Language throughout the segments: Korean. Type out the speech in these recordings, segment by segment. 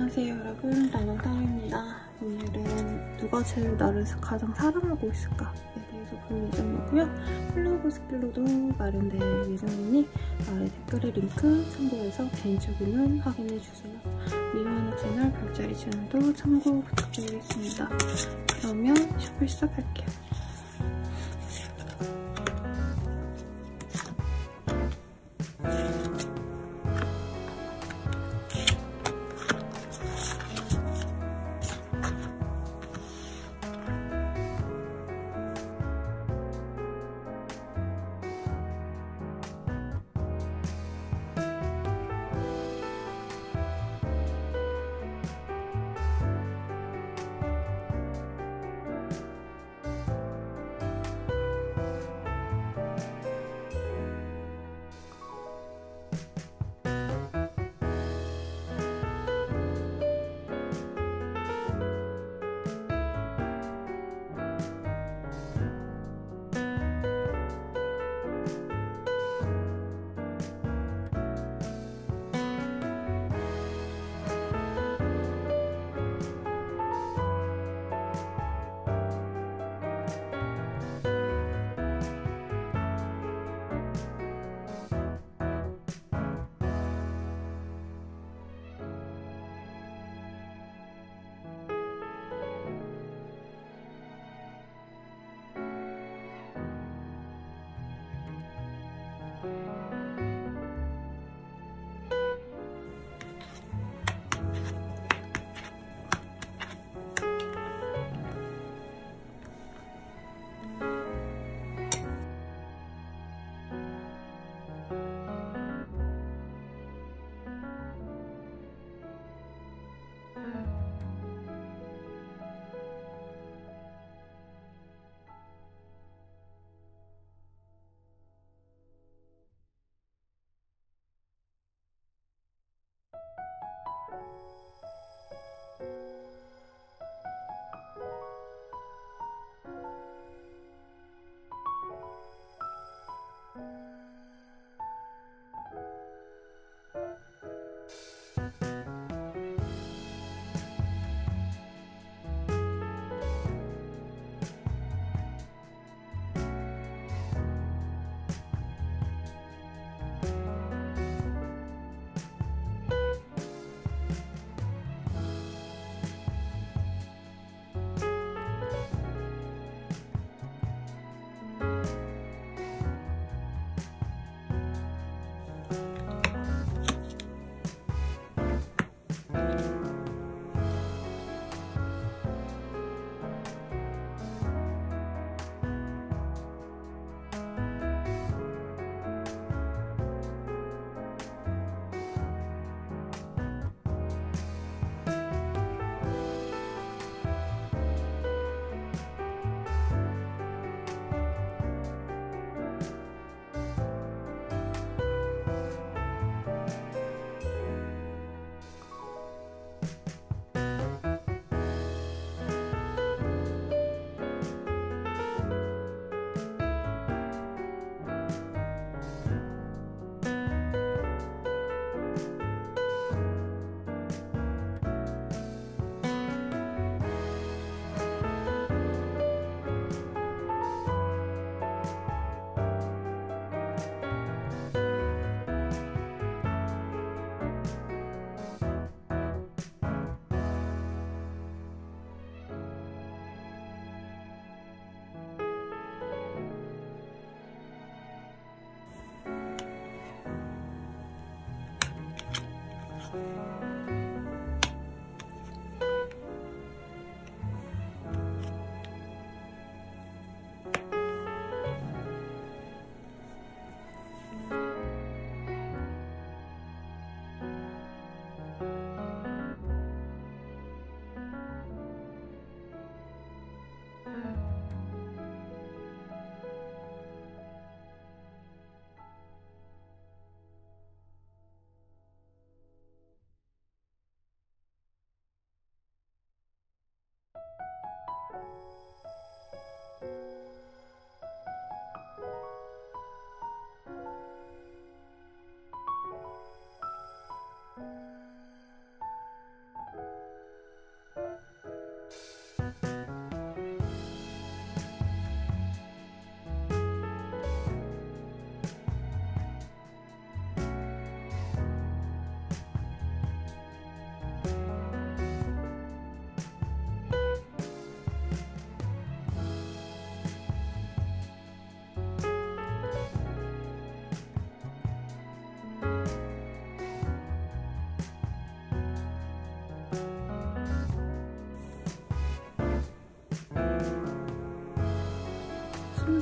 안녕하세요 여러분, 나는 따로입니다. 오늘은 누가 제일 나를 가장 사랑하고 있을까에 대해서 볼 예정이고요. 플러그 스킬로도 마련될 예정이니 아래 댓글에 링크 참고해서 개인적인 확인해주세요. 미화나 채널, 별자리 채널도 참고 부탁드리겠습니다. 그러면 샵을 시작할게요.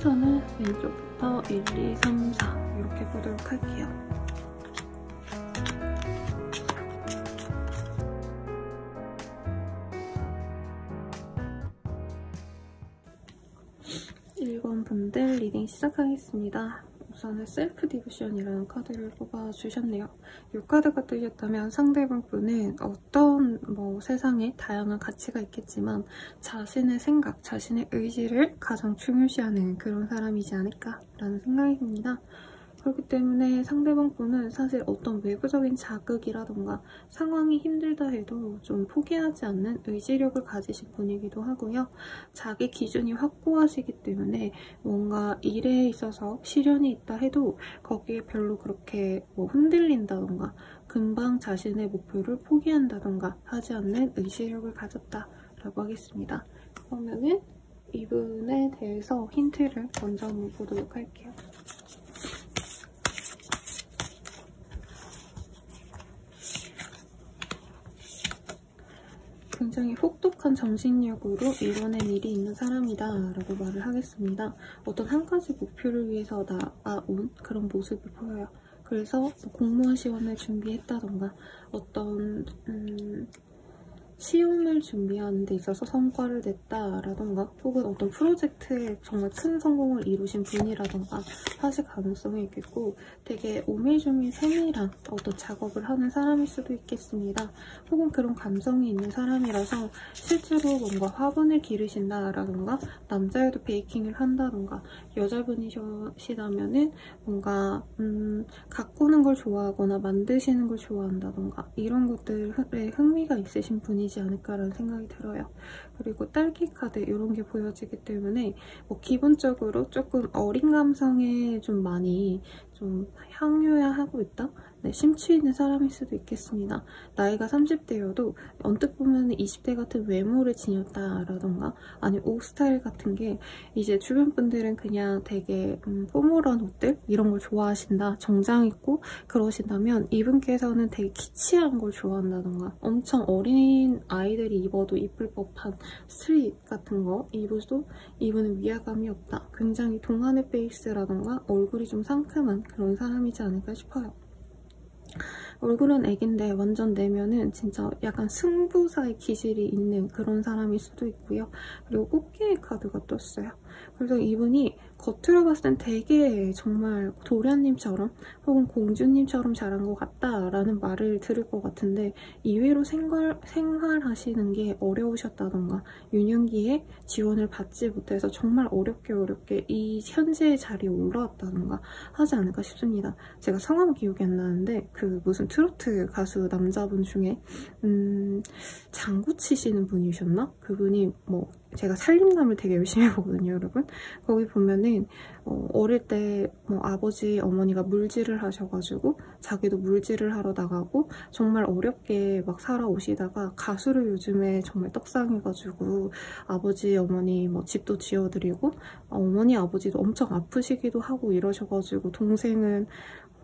순서는 왼쪽부터 1, 2, 3, 4 이렇게 보도록 할게요. 분들 리딩 시작하겠습니다. 우선은 셀프 디보션이라는 카드를 뽑아주셨네요. 이 카드가 뜨셨다면 상대방 분은 어떤 세상에 다양한 가치가 있겠지만 자신의 생각, 자신의 의지를 가장 중요시하는 그런 사람이지 않을까라는 생각이 듭니다. 그렇기 때문에 상대방 분은 사실 어떤 외부적인 자극이라던가 상황이 힘들다 해도 좀 포기하지 않는 의지력을 가지신 분이기도 하고요. 자기 기준이 확고하시기 때문에 뭔가 일에 있어서 시련이 있다 해도 거기에 별로 그렇게 흔들린다던가 금방 자신의 목표를 포기한다던가 하지 않는 의지력을 가졌다라고 하겠습니다. 그러면은 이분에 대해서 힌트를 먼저 한번 보도록 할게요. 굉장히 혹독한 정신력으로 이뤄낸 일이 있는 사람이다 라고 말을 하겠습니다. 어떤 한 가지 목표를 위해서 나아온 그런 모습이 보여요. 그래서 공무원 시험을 준비했다던가 어떤 시험을 준비하는 데 있어서 성과를 냈다라던가 혹은 어떤 프로젝트에 정말 큰 성공을 이루신 분이라던가 하실 가능성이 있겠고 되게 오밀조밀 세밀한 어떤 작업을 하는 사람일 수도 있겠습니다. 혹은 그런 감성이 있는 사람이라서 실제로 뭔가 화분을 기르신다라던가 남자여도 베이킹을 한다던가 여자분이시다면은 뭔가 가꾸는 걸 좋아하거나 만드시는 걸 좋아한다던가 이런 것들에 흥미가 있으신 분이지 않을까라는 생각이 들어요. 그리고 딸기 카드 이런 게 보여지기 때문에 기본적으로 조금 어린 감성에 좀 많이 좀 향유하고 있다? 네, 심취 있는 사람일 수도 있겠습니다. 나이가 30대여도 언뜻 보면 20대 같은 외모를 지녔다라던가 아니면 옷 스타일 같은 게 이제 주변 분들은 그냥 되게 포멀한 옷들 이런 걸 좋아하신다, 정장 입고 그러신다면 이분께서는 되게 키치한 걸 좋아한다던가 엄청 어린 아이들이 입어도 이쁠 법한 스트릿 같은 거 입어도 이분은 위화감이 없다. 굉장히 동안의 페이스라던가 얼굴이 좀 상큼한 그런 사람이지 않을까 싶어요. 얼굴은 애긴데 완전 내면은 진짜 약간 승부사의 기질이 있는 그런 사람일 수도 있고요. 그리고 꽃게 카드가 떴어요. 그래서 이분이 겉으로 봤을 땐 되게 정말 도련님처럼 혹은 공주님처럼 잘한 것 같다라는 말을 들을 것 같은데 이외로 생활하시는 게 어려우셨다던가 유년기에 지원을 받지 못해서 정말 어렵게 이 현재의 자리에 올라왔다던가 하지 않을까 싶습니다. 제가 성함 기억이 안 나는데 그 무슨 트로트 가수 남자분 중에 장구 치시는 분이셨나? 그분이 제가 살림남을 되게 열심히 보거든요, 여러분. 거기 보면은 어릴 때 아버지, 어머니가 물질을 하셔가지고 자기도 물질을 하러 나가고 정말 어렵게 막 살아오시다가 가수를 요즘에 정말 떡상해가지고 아버지, 어머니 집도 지어드리고 어머니, 아버지도 엄청 아프시기도 하고 이러셔가지고 동생은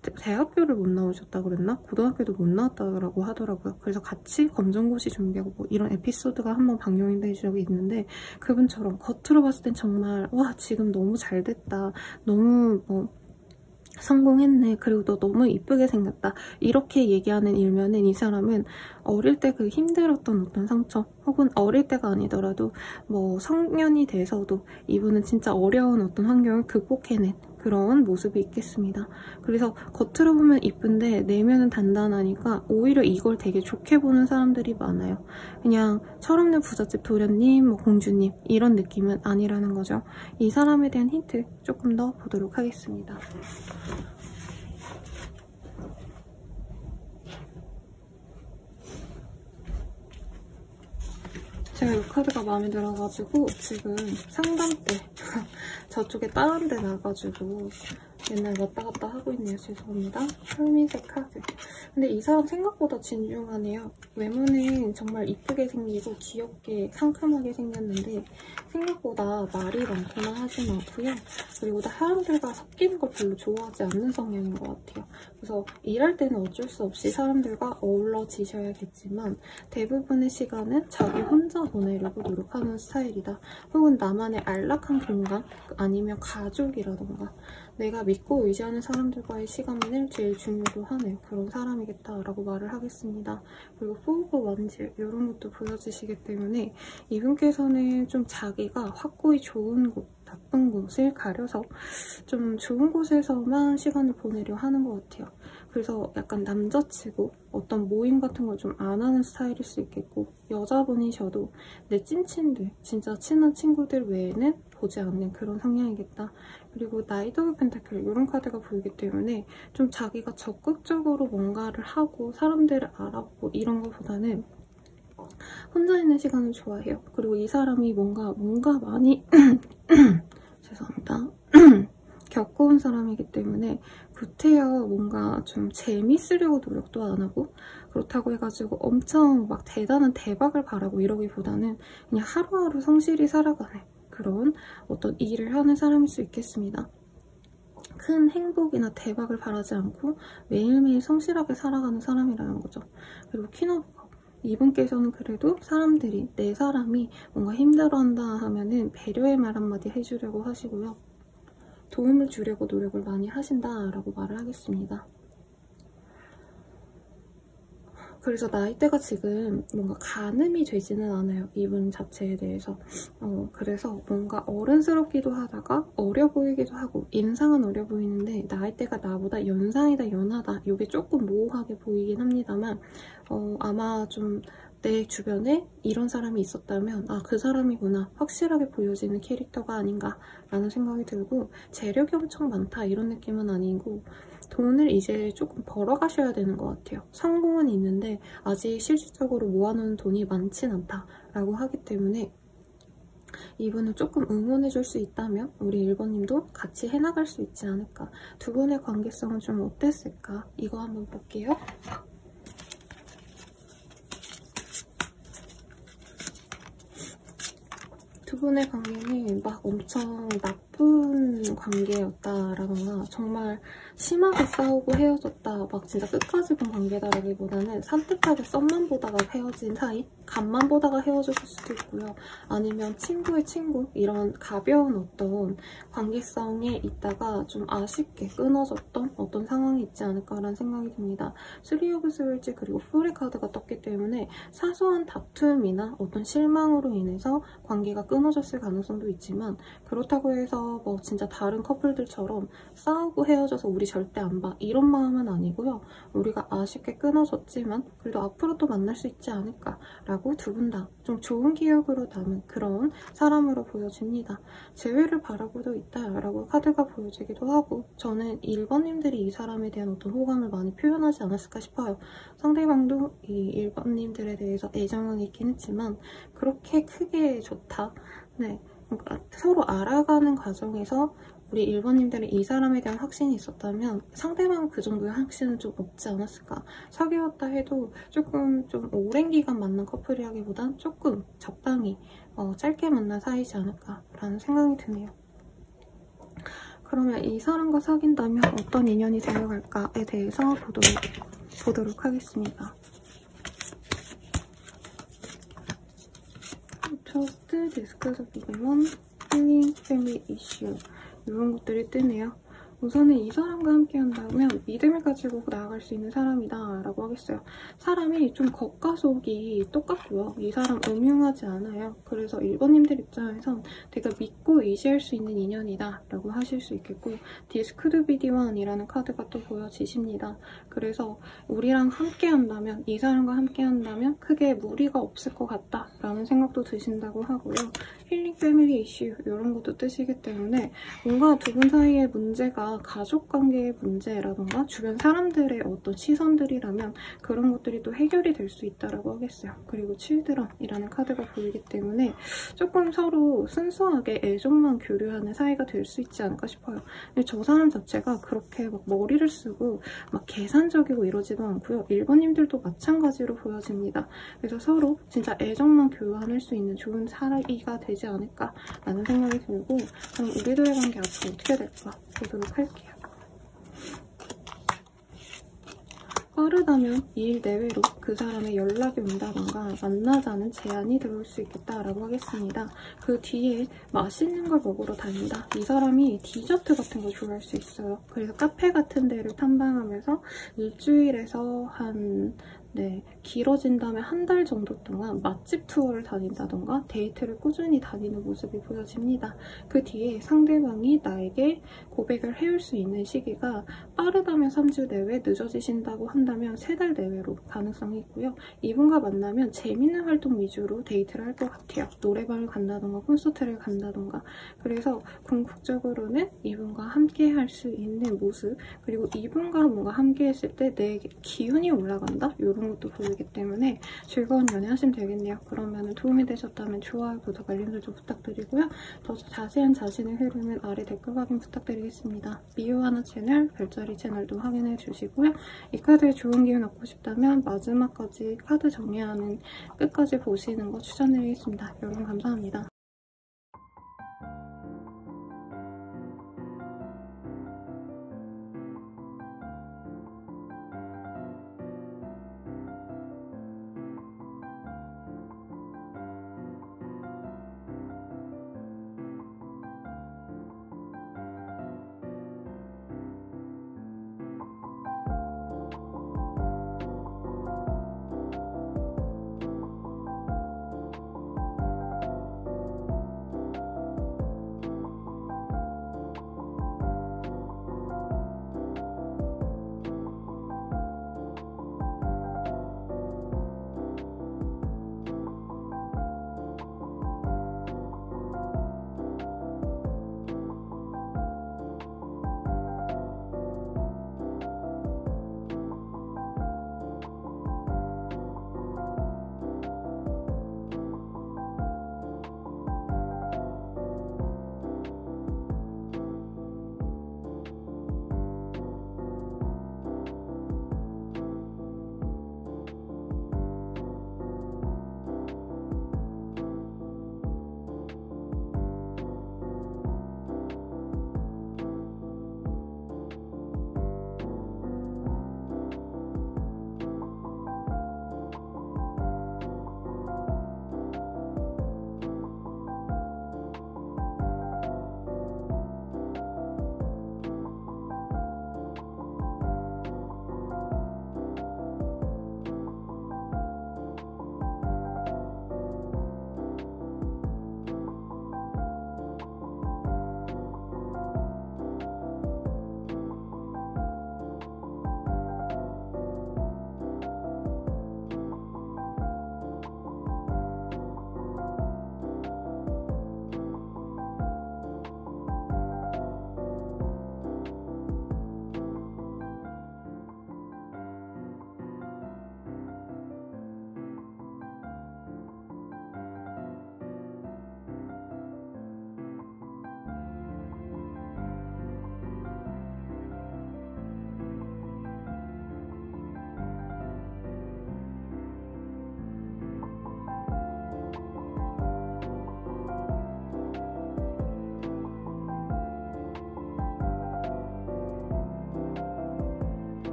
대학교를 못 나오셨다 그랬나? 고등학교도 못 나왔다고 하더라고요. 그래서 같이 검정고시 준비하고 이런 에피소드가 한번 방영이 된 적이 있는데 그분처럼 겉으로 봤을 땐 정말 와 지금 너무 잘 됐다. 너무 성공했네. 그리고 너 너무 이쁘게 생겼다. 이렇게 얘기하는 일면은 이 사람은 어릴 때 그 힘들었던 어떤 상처 혹은 어릴 때가 아니더라도 성년이 돼서도 이분은 진짜 어려운 어떤 환경을 극복해낸 그런 모습이 있겠습니다. 그래서 겉으로 보면 이쁜데 내면은 단단하니까 오히려 이걸 되게 좋게 보는 사람들이 많아요. 그냥 철없는 부잣집 도련님, 공주님 이런 느낌은 아니라는 거죠. 이 사람에 대한 힌트 조금 더 보도록 하겠습니다. 제가 이 카드가 마음에 들어가지고 지금 상담 때 저쪽에 다른 데 나가지고 맨날 왔다 갔다 하고 있네요. 죄송합니다. 풀미색 카드. 근데 이 사람 생각보다 진중하네요. 외모는 정말 이쁘게 생기고 귀엽게 상큼하게 생겼는데 생각보다 말이 많거나 하진 않고요. 그리고 사람들과 섞이는 걸 별로 좋아하지 않는 성향인 것 같아요. 그래서 일할 때는 어쩔 수 없이 사람들과 어우러지셔야겠지만 대부분의 시간은 자기 혼자 보내려고 노력하는 스타일이다. 혹은 나만의 안락한 공간, 아니면 가족이라던가 내가 믿고 의지하는 사람들과의 시간을 제일 중요로 하는 그런 사람이겠다라고 말을 하겠습니다. 그리고 포그 원질 이런 것도 보여주시기 때문에 이분께서는 좀 자기가 확고히 좋은 곳, 나쁜 곳을 가려서 좀 좋은 곳에서만 시간을 보내려 하는 것 같아요. 그래서 약간 남자치고 어떤 모임 같은 걸 좀 안 하는 스타일일 수 있겠고, 여자분이셔도 내 찐친들, 진짜 친한 친구들 외에는 보지 않는 그런 성향이겠다. 그리고 나이트 오브 펜타클 이런 카드가 보이기 때문에 좀 자기가 적극적으로 뭔가를 하고 사람들을 알아보고 이런 것보다는 혼자 있는 시간을 좋아해요. 그리고 이 사람이 뭔가 많이 죄송합니다. 겪어온 사람이기 때문에 구태여 뭔가 좀 재밌으려고 노력도 안 하고, 그렇다고 해가지고 엄청 막 대단한 대박을 바라고 이러기보다는 그냥 하루하루 성실히 살아가는 그런 어떤 일을 하는 사람일 수 있겠습니다. 큰 행복이나 대박을 바라지 않고 매일매일 성실하게 살아가는 사람이라는 거죠. 그리고 퀸 오브 컵. 이분께서는 그래도 사람들이, 내 사람이 뭔가 힘들어한다 하면은 배려의 말 한마디 해주려고 하시고요. 도움을 주려고 노력을 많이 하신다라고 말을 하겠습니다. 그래서 나이대가 지금 뭔가 가늠이 되지는 않아요. 이분 자체에 대해서. 그래서 뭔가 어른스럽기도 하다가 어려 보이기도 하고, 인상은 어려 보이는데 나이대가 나보다 연상이다 연하다 이게 조금 모호하게 보이긴 합니다만 아마 좀 내 주변에 이런 사람이 있었다면 아, 그 사람이구나 확실하게 보여지는 캐릭터가 아닌가라는 생각이 들고, 재력이 엄청 많다 이런 느낌은 아니고 돈을 이제 조금 벌어가셔야 되는 것 같아요. 성공은 있는데 아직 실질적으로 모아놓은 돈이 많진 않다라고 하기 때문에 이분을 조금 응원해줄 수 있다면 우리 1번님도 같이 해나갈 수 있지 않을까. 두 분의 관계성은 좀 어땠을까? 이거 한번 볼게요. 두 분의 관계는 막 엄청 나쁜 관계였다라거나 정말 심하게 싸우고 헤어졌다, 막 진짜 끝까지 본 관계다라기보다는 산뜻하게 썸만 보다가 헤어진 사이? 간만 보다가 헤어졌을 수도 있고요. 아니면 친구의 친구? 이런 가벼운 어떤 관계성에 있다가 좀 아쉽게 끊어졌던 어떤 상황이 있지 않을까라는 생각이 듭니다. 3 오브 스월즈 그리고 풀의 카드가 떴기 때문에 사소한 다툼이나 어떤 실망으로 인해서 관계가 끊어졌을 가능성도 있지만, 그렇다고 해서 뭐 진짜 다른 커플들처럼 싸우고 헤어져서 우리 절대 안 봐 이런 마음은 아니고요. 우리가 아쉽게 끊어졌지만 그래도 앞으로 또 만날 수 있지 않을까 라고 두 분 다 좀 좋은 기억으로 남은 그런 사람으로 보여집니다. 재회를 바라고도 있다라고 카드가 보여지기도 하고, 저는 1번님들이 이 사람에 대한 어떤 호감을 많이 표현하지 않았을까 싶어요. 상대방도 이 1번님들에 대해서 애정은 있긴 했지만 그렇게 크게 좋다. 네, 그러니까 서로 알아가는 과정에서 우리 1번님들이 이 사람에 대한 확신이 있었다면 상대방은 그 정도의 확신은 좀 없지 않았을까. 사귀었다 해도 조금 좀 오랜 기간 만난 커플이라기보단 조금 적당히 짧게 만난 사이지 않을까라는 생각이 드네요. 그러면 이 사람과 사귄다면 어떤 인연이 되어갈까에 대해서 보도록 하겠습니다. Trust, Discuss, Begin, Healing, Family Issue 이런 것들이 뜨네요. 우선은 이 사람과 함께 한다면 믿음을 가지고 나아갈 수 있는 사람이다 라고 하겠어요. 사람이 좀 겉과 속이 똑같고요. 이 사람 음흉하지 않아요. 그래서 1번님들 입장에선 내가 믿고 의지할 수 있는 인연이다 라고 하실 수 있겠고, This could be the one이라는 카드가 또 보여지십니다. 그래서 우리랑 함께 한다면, 이 사람과 함께 한다면 크게 무리가 없을 것 같다 라는 생각도 드신다고 하고요. 힐링 패밀리 이슈 이런 것도 뜨시기 때문에 뭔가 두 분 사이의 문제가 내가 가족관계의 문제라던가 주변 사람들의 어떤 시선들이라면 그런 것들이 또 해결이 될 수 있다라고 하겠어요. 그리고 칠드런이라는 카드가 보이기 때문에 조금 서로 순수하게 애정만 교류하는 사이가 될 수 있지 않을까 싶어요. 근데 저 사람 자체가 그렇게 막 머리를 쓰고 막 계산적이고 이러지도 않고요. 1번님들도 마찬가지로 보여집니다. 그래서 서로 진짜 애정만 교환할 수 있는 좋은 사이가 되지 않을까라는 생각이 들고, 그럼 우리들의 관계 앞으로 어떻게 될까 보도록 할게요. 빠르다면 2일 내외로 그 사람의 연락이 온다던가 만나자는 제안이 들어올 수 있겠다라고 하겠습니다. 그 뒤에 맛있는 걸 먹으러 다닌다. 이 사람이 디저트 같은 거 좋아할 수 있어요. 그래서 카페 같은 데를 탐방하면서 일주일에서 길어진다면 한 달 정도 동안 맛집 투어를 다닌다던가 데이트를 꾸준히 다니는 모습이 보여집니다. 그 뒤에 상대방이 나에게 고백을 해올 수 있는 시기가 빠르다면 3주 내외, 늦어지신다고 한다면 3달 내외로 가능성이 있고요. 이분과 만나면 재밌는 활동 위주로 데이트를 할 것 같아요. 노래방을 간다던가 콘서트를 간다던가. 그래서 궁극적으로는 이분과 함께 할 수 있는 모습, 그리고 이분과 뭔가 함께 했을 때 내 기운이 올라간다? 이런 것도 보이기 때문에 즐거운 연애 하시면 되겠네요. 그러면 도움이 되셨다면 좋아요, 구독, 알림 설정 부탁드리고요. 더 자세한 자신의 흐름은 아래 댓글 확인 부탁드리겠습니다. 미유하나 채널, 별자리 채널도 확인해 주시고요. 이 카드에 좋은 기운 얻고 싶다면 마지막까지 카드 정리하는 끝까지 보시는 거 추천드리겠습니다. 여러분 감사합니다.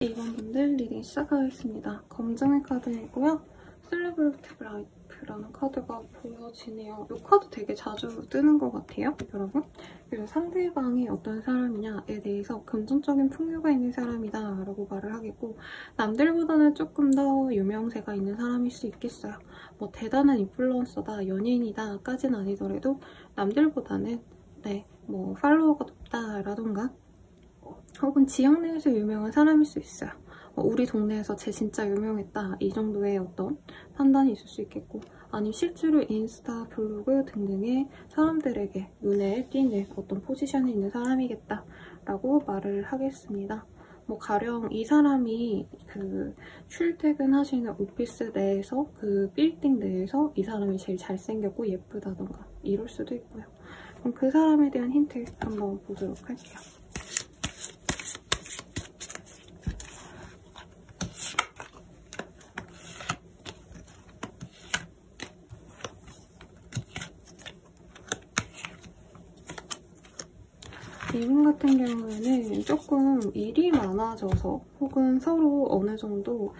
2번 분들 리딩 시작하겠습니다. 검증의 카드이고요. 셀레브리티 라이프라는 카드가 보여지네요. 이 카드 되게 자주 뜨는 것 같아요, 여러분. 그리고 상대방이 어떤 사람이냐에 대해서 금전적인 풍요가 있는 사람이다 라고 말을 하겠고, 남들보다는 조금 더 유명세가 있는 사람일 수 있겠어요. 뭐 대단한 인플루언서다, 연예인이다 까지는 아니더라도 남들보다는 뭐 팔로워가 높다라던가 혹은 지역 내에서 유명한 사람일 수 있어요. 우리 동네에서 쟤 진짜 유명했다 이 정도의 어떤 판단이 있을 수 있겠고, 아니면 실제로 인스타, 블로그 등등의 사람들에게 눈에 띄는 어떤 포지션에 있는 사람이겠다 라고 말을 하겠습니다. 뭐 가령 이 사람이 그 출퇴근하시는 오피스 내에서 그 빌딩 내에서 이 사람이 제일 잘생겼고 예쁘다던가 이럴 수도 있고요. 그럼 그 사람에 대한 힌트 한번 보도록 할게요. 이분 같은 경우에는 조금 일이 많아져서 혹은 서로 어느 정도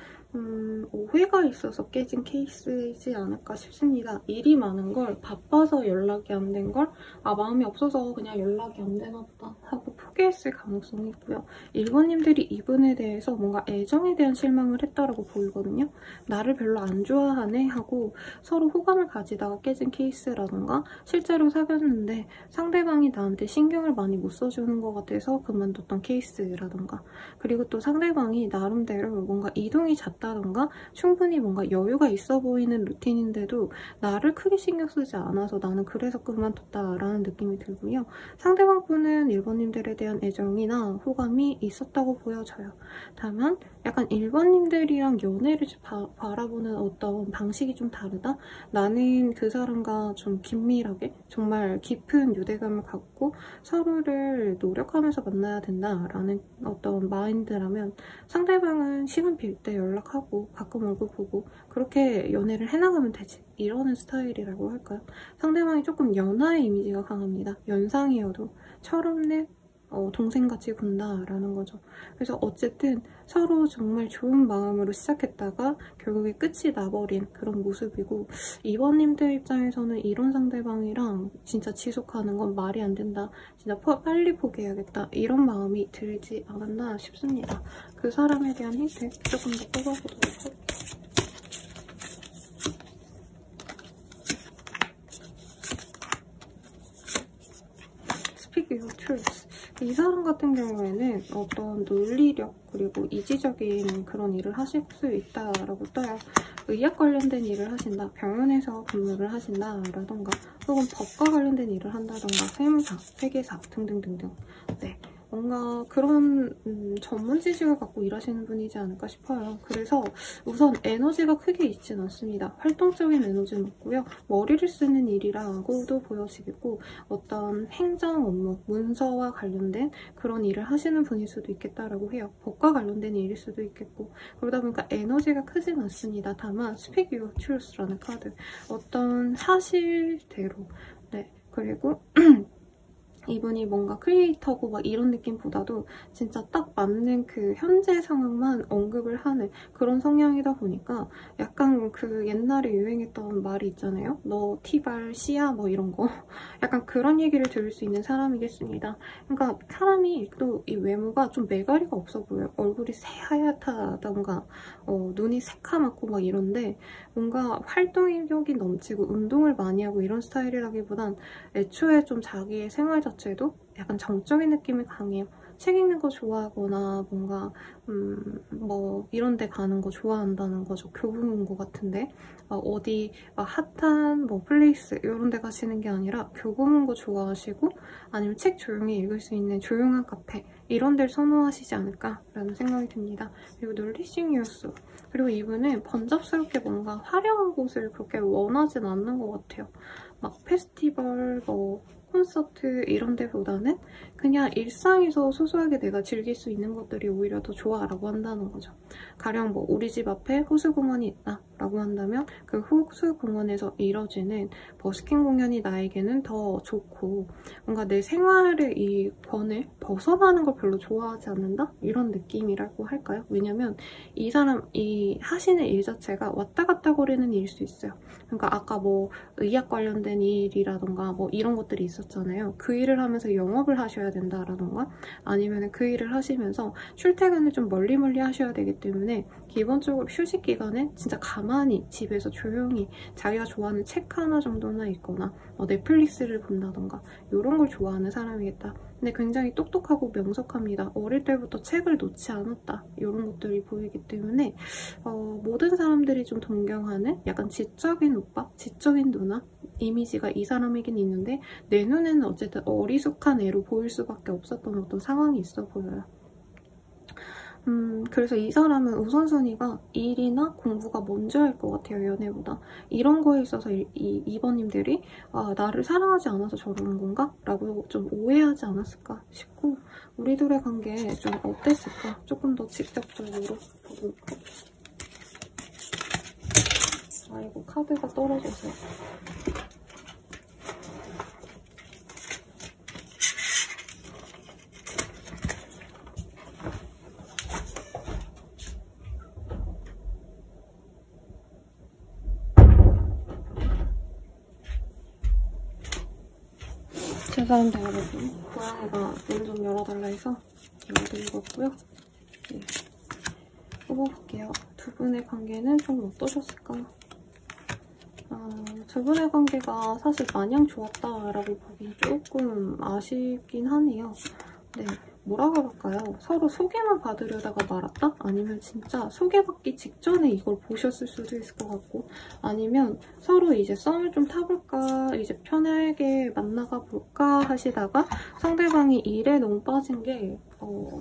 오해가 있어서 깨진 케이스이지 않을까 싶습니다. 일이 많은 걸 바빠서 연락이 안 된 걸 마음이 없어서 그냥 연락이 안 되나 보다 하고 포기했을 가능성이 있고요. 1번님들이 이분에 대해서 뭔가 애정에 대한 실망을 했다라고 보이거든요. 나를 별로 안 좋아하네 하고 서로 호감을 가지다가 깨진 케이스라던가, 실제로 사귀었는데 상대방이 나한테 신경을 많이 못 써주는 것 같아서 그만뒀던 케이스라던가, 그리고 또 상대방이 나름대로 뭔가 이동이 잦다던가 충분히 뭔가 여유가 있어 보이는 루틴인데도 나를 크게 신경 쓰지 않아서 나는 그래서 그만뒀다라는 느낌이 들고요. 상대방 분은 1번님들에 대한 애정이나 호감이 있었다고 보여져요. 다만 약간 1번님들이랑 연애를 바라보는 어떤 방식이 좀 다르다? 나는 그 사람과 좀 긴밀하게 정말 깊은 유대감을 갖고 서로를 노력하면서 만나야 된다라는 어떤 마인드라면, 상대방은 시간 빌 때 연락하고 가끔 얼굴 보고 그렇게 연애를 해나가면 되지, 이러는 스타일이라고 할까요? 상대방이 조금 연하의 이미지가 강합니다. 연상이어도 철없는 동생같이 군다라는 거죠. 그래서 어쨌든 서로 정말 좋은 마음으로 시작했다가 결국에 끝이 나버린 그런 모습이고, 2번님들 입장에서는 이런 상대방이랑 진짜 지속하는 건 말이 안 된다, 진짜 빨리 포기해야겠다 이런 마음이 들지 않았나 싶습니다. 그 사람에 대한 힌트 조금 더 뽑아보도록 할게요. Speak your truth. 이 사람 같은 경우에는 어떤 논리력 그리고 이지적인 그런 일을 하실 수 있다라고 떠요. 의학 관련된 일을 하신다, 병원에서 근무를 하신다라던가, 혹은 법과 관련된 일을 한다던가, 세무사, 회계사 등등등등. 뭔가 그런 전문 지식을 갖고 일하시는 분이지 않을까 싶어요. 그래서 우선 에너지가 크게 있진 않습니다. 활동적인 에너지는 없고요. 머리를 쓰는 일이라고도 보여지겠고, 어떤 행정 업무, 문서와 관련된 그런 일을 하시는 분일 수도 있겠다라고 해요. 법과 관련된 일일 수도 있겠고, 그러다 보니까 에너지가 크진 않습니다. 다만 Speak Your Truth라는 카드, 어떤 사실대로, 그리고 이분이 뭔가 크리에이터고 막 이런 느낌보다도 진짜 딱 맞는 그 현재 상황만 언급을 하는 그런 성향이다 보니까 약간 그 옛날에 유행했던 말이 있잖아요. 너 티발 씨야 뭐 이런 거. 약간 그런 얘기를 들을 수 있는 사람이겠습니다. 그러니까 사람이 또 이 외모가 좀 매가리가 없어 보여요. 얼굴이 새하얗다던가 눈이 새카맣고 막 이런데, 뭔가 활동력이 넘치고 운동을 많이 하고 이런 스타일이라기보단 애초에 좀 자기의 생활 자체도 약간 정적인 느낌이 강해요. 책 읽는 거 좋아하거나 뭔가 뭐 이런 데 가는 거 좋아한다는 거죠. 교보문 것 같은데 어디 핫한 뭐 플레이스 이런 데 가시는 게 아니라 교보문 거 좋아하시고, 아니면 책 조용히 읽을 수 있는 조용한 카페 이런 데를 선호하시지 않을까라는 생각이 듭니다. 그리고 놀리싱 뉴스, 그리고 이분은 번잡스럽게 뭔가 화려한 곳을 그렇게 원하진 않는 것 같아요. 막 페스티벌, 뭐 콘서트 이런 데보다는 그냥 일상에서 소소하게 내가 즐길 수 있는 것들이 오히려 더 좋아라고 한다는 거죠. 가령 뭐 우리 집 앞에 호수공원이 있다 라고 한다면 그 호수공원에서 이뤄지는 버스킹 공연이 나에게는 더 좋고 뭔가 내 생활의 이 권을 벗어나는 걸 별로 좋아하지 않는다? 이런 느낌이라고 할까요? 왜냐면 이 하시는 일 자체가 왔다 갔다 거리는 일일 수 있어요. 그러니까 아까 뭐 의학 관련된 일이라던가 뭐 이런 것들이 있었잖아요. 그 일을 하면서 영업을 하셔야 된다라던가 아니면 그 일을 하시면서 출퇴근을 좀 멀리 하셔야 되기 때문에 기본적으로 휴식 기간에 진짜 가만히 집에서 조용히 자기가 좋아하는 책 하나 정도나 있거나 넷플릭스를 본다던가 이런 걸 좋아하는 사람이겠다. 근데 굉장히 똑똑하고 명석합니다. 어릴 때부터 책을 놓지 않았다. 이런 것들이 보이기 때문에 모든 사람들이 좀 동경하는 약간 지적인 오빠, 지적인 누나 이미지가 이 사람이긴 있는데 내 눈에는 어쨌든 어리숙한 애로 보일 수밖에 없었던 어떤 상황이 있어 보여요. 그래서 이 사람은 우선순위가 일이나 공부가 먼저일 것 같아요, 연애보다. 이런 거에 있어서 이번님들이 나를 사랑하지 않아서 저러는 건가? 라고 좀 오해하지 않았을까 싶고 우리 둘의 관계 좀 어땠을까? 조금 더 직접적으로 보도록 할게요. 아이고, 카드가 떨어져서. 죄송합니다, 여러분. 고양이가 문 좀 열어달라 해서 열어드리고요. 네. 뽑아볼게요. 두 분의 관계는 좀 어떠셨을까? 두 분의 관계가 사실 마냥 좋았다라고 보기 조금 아쉽긴 하네요. 네. 뭐라 그럴까요? 서로 소개만 받으려다가 말았다? 아니면 진짜 소개받기 직전에 이걸 보셨을 수도 있을 것 같고 아니면 서로 이제 썸을 좀 타볼까 이제 편하게 만나가 볼까 하시다가 상대방이 일에 너무 빠진 게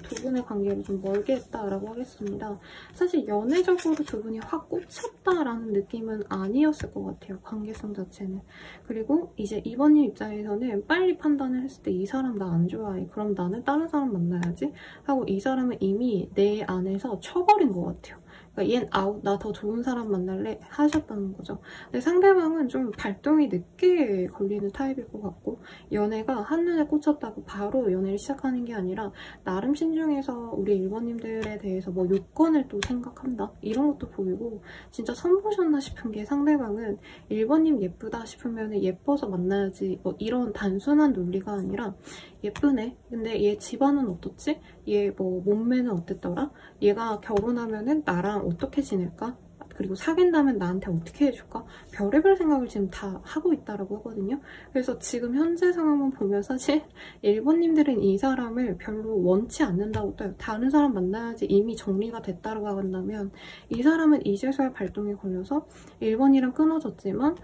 두 분의 관계를 좀 멀게 했다라고 하겠습니다. 사실 연애적으로 두 분이 확 꽂혔다라는 느낌은 아니었을 것 같아요. 관계성 자체는. 그리고 이제 이번님 입장에서는 빨리 판단을 했을 때 이 사람 나 안 좋아해. 그럼 나는 다른 사람 만나야지 하고 이 사람은 이미 내 안에서 쳐버린 것 같아요. 그러니까 얜 아웃, 나 더 좋은 사람 만날래 하셨다는 거죠. 근데 상대방은 좀 발동이 늦게 걸리는 타입일 것 같고 연애가 한눈에 꽂혔다고 바로 연애를 시작하는 게 아니라 나름 신중해서 우리 1번님들에 대해서 뭐 요건을 또 생각한다 이런 것도 보이고 진짜 선보셨나 싶은 게 상대방은 1번님 예쁘다 싶으면 예뻐서 만나야지 뭐 이런 단순한 논리가 아니라 예쁘네. 근데 얘 집안은 어떻지? 얘 뭐 몸매는 어땠더라? 얘가 결혼하면은 나랑 어떻게 지낼까? 그리고 사귄다면 나한테 어떻게 해줄까? 별의별 생각을 지금 다 하고 있다라고 하거든요. 그래서 지금 현재 상황만 보면 사실 1번님들은 이 사람을 별로 원치 않는다고 떠요. 다른 사람 만나야지 이미 정리가 됐다라고 한다면 이 사람은 이제서야 발동이 걸려서 1번이랑 끊어졌지만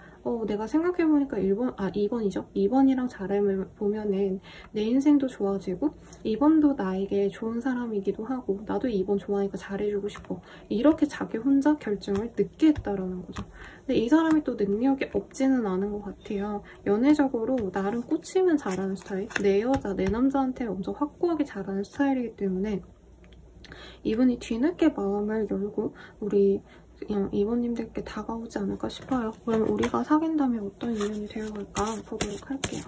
내가 생각해보니까 2번이죠. 2번이랑 잘해보면은 내 인생도 좋아지고 2번도 나에게 좋은 사람이기도 하고 나도 2번 좋아하니까 잘해주고 싶어. 이렇게 자기 혼자 결정을 늦게 했다라는 거죠. 근데 이 사람이 또 능력이 없지는 않은 것 같아요. 연애적으로 나름 꽂히면 잘하는 스타일. 내 여자, 내 남자한테 엄청 확고하게 잘하는 스타일이기 때문에 이분이 뒤늦게 마음을 열고 우리 이번님들께 다가오지 않을까 싶어요. 그럼 우리가 사귄다면 어떤 인연이 되어갈까 보도록 할게요.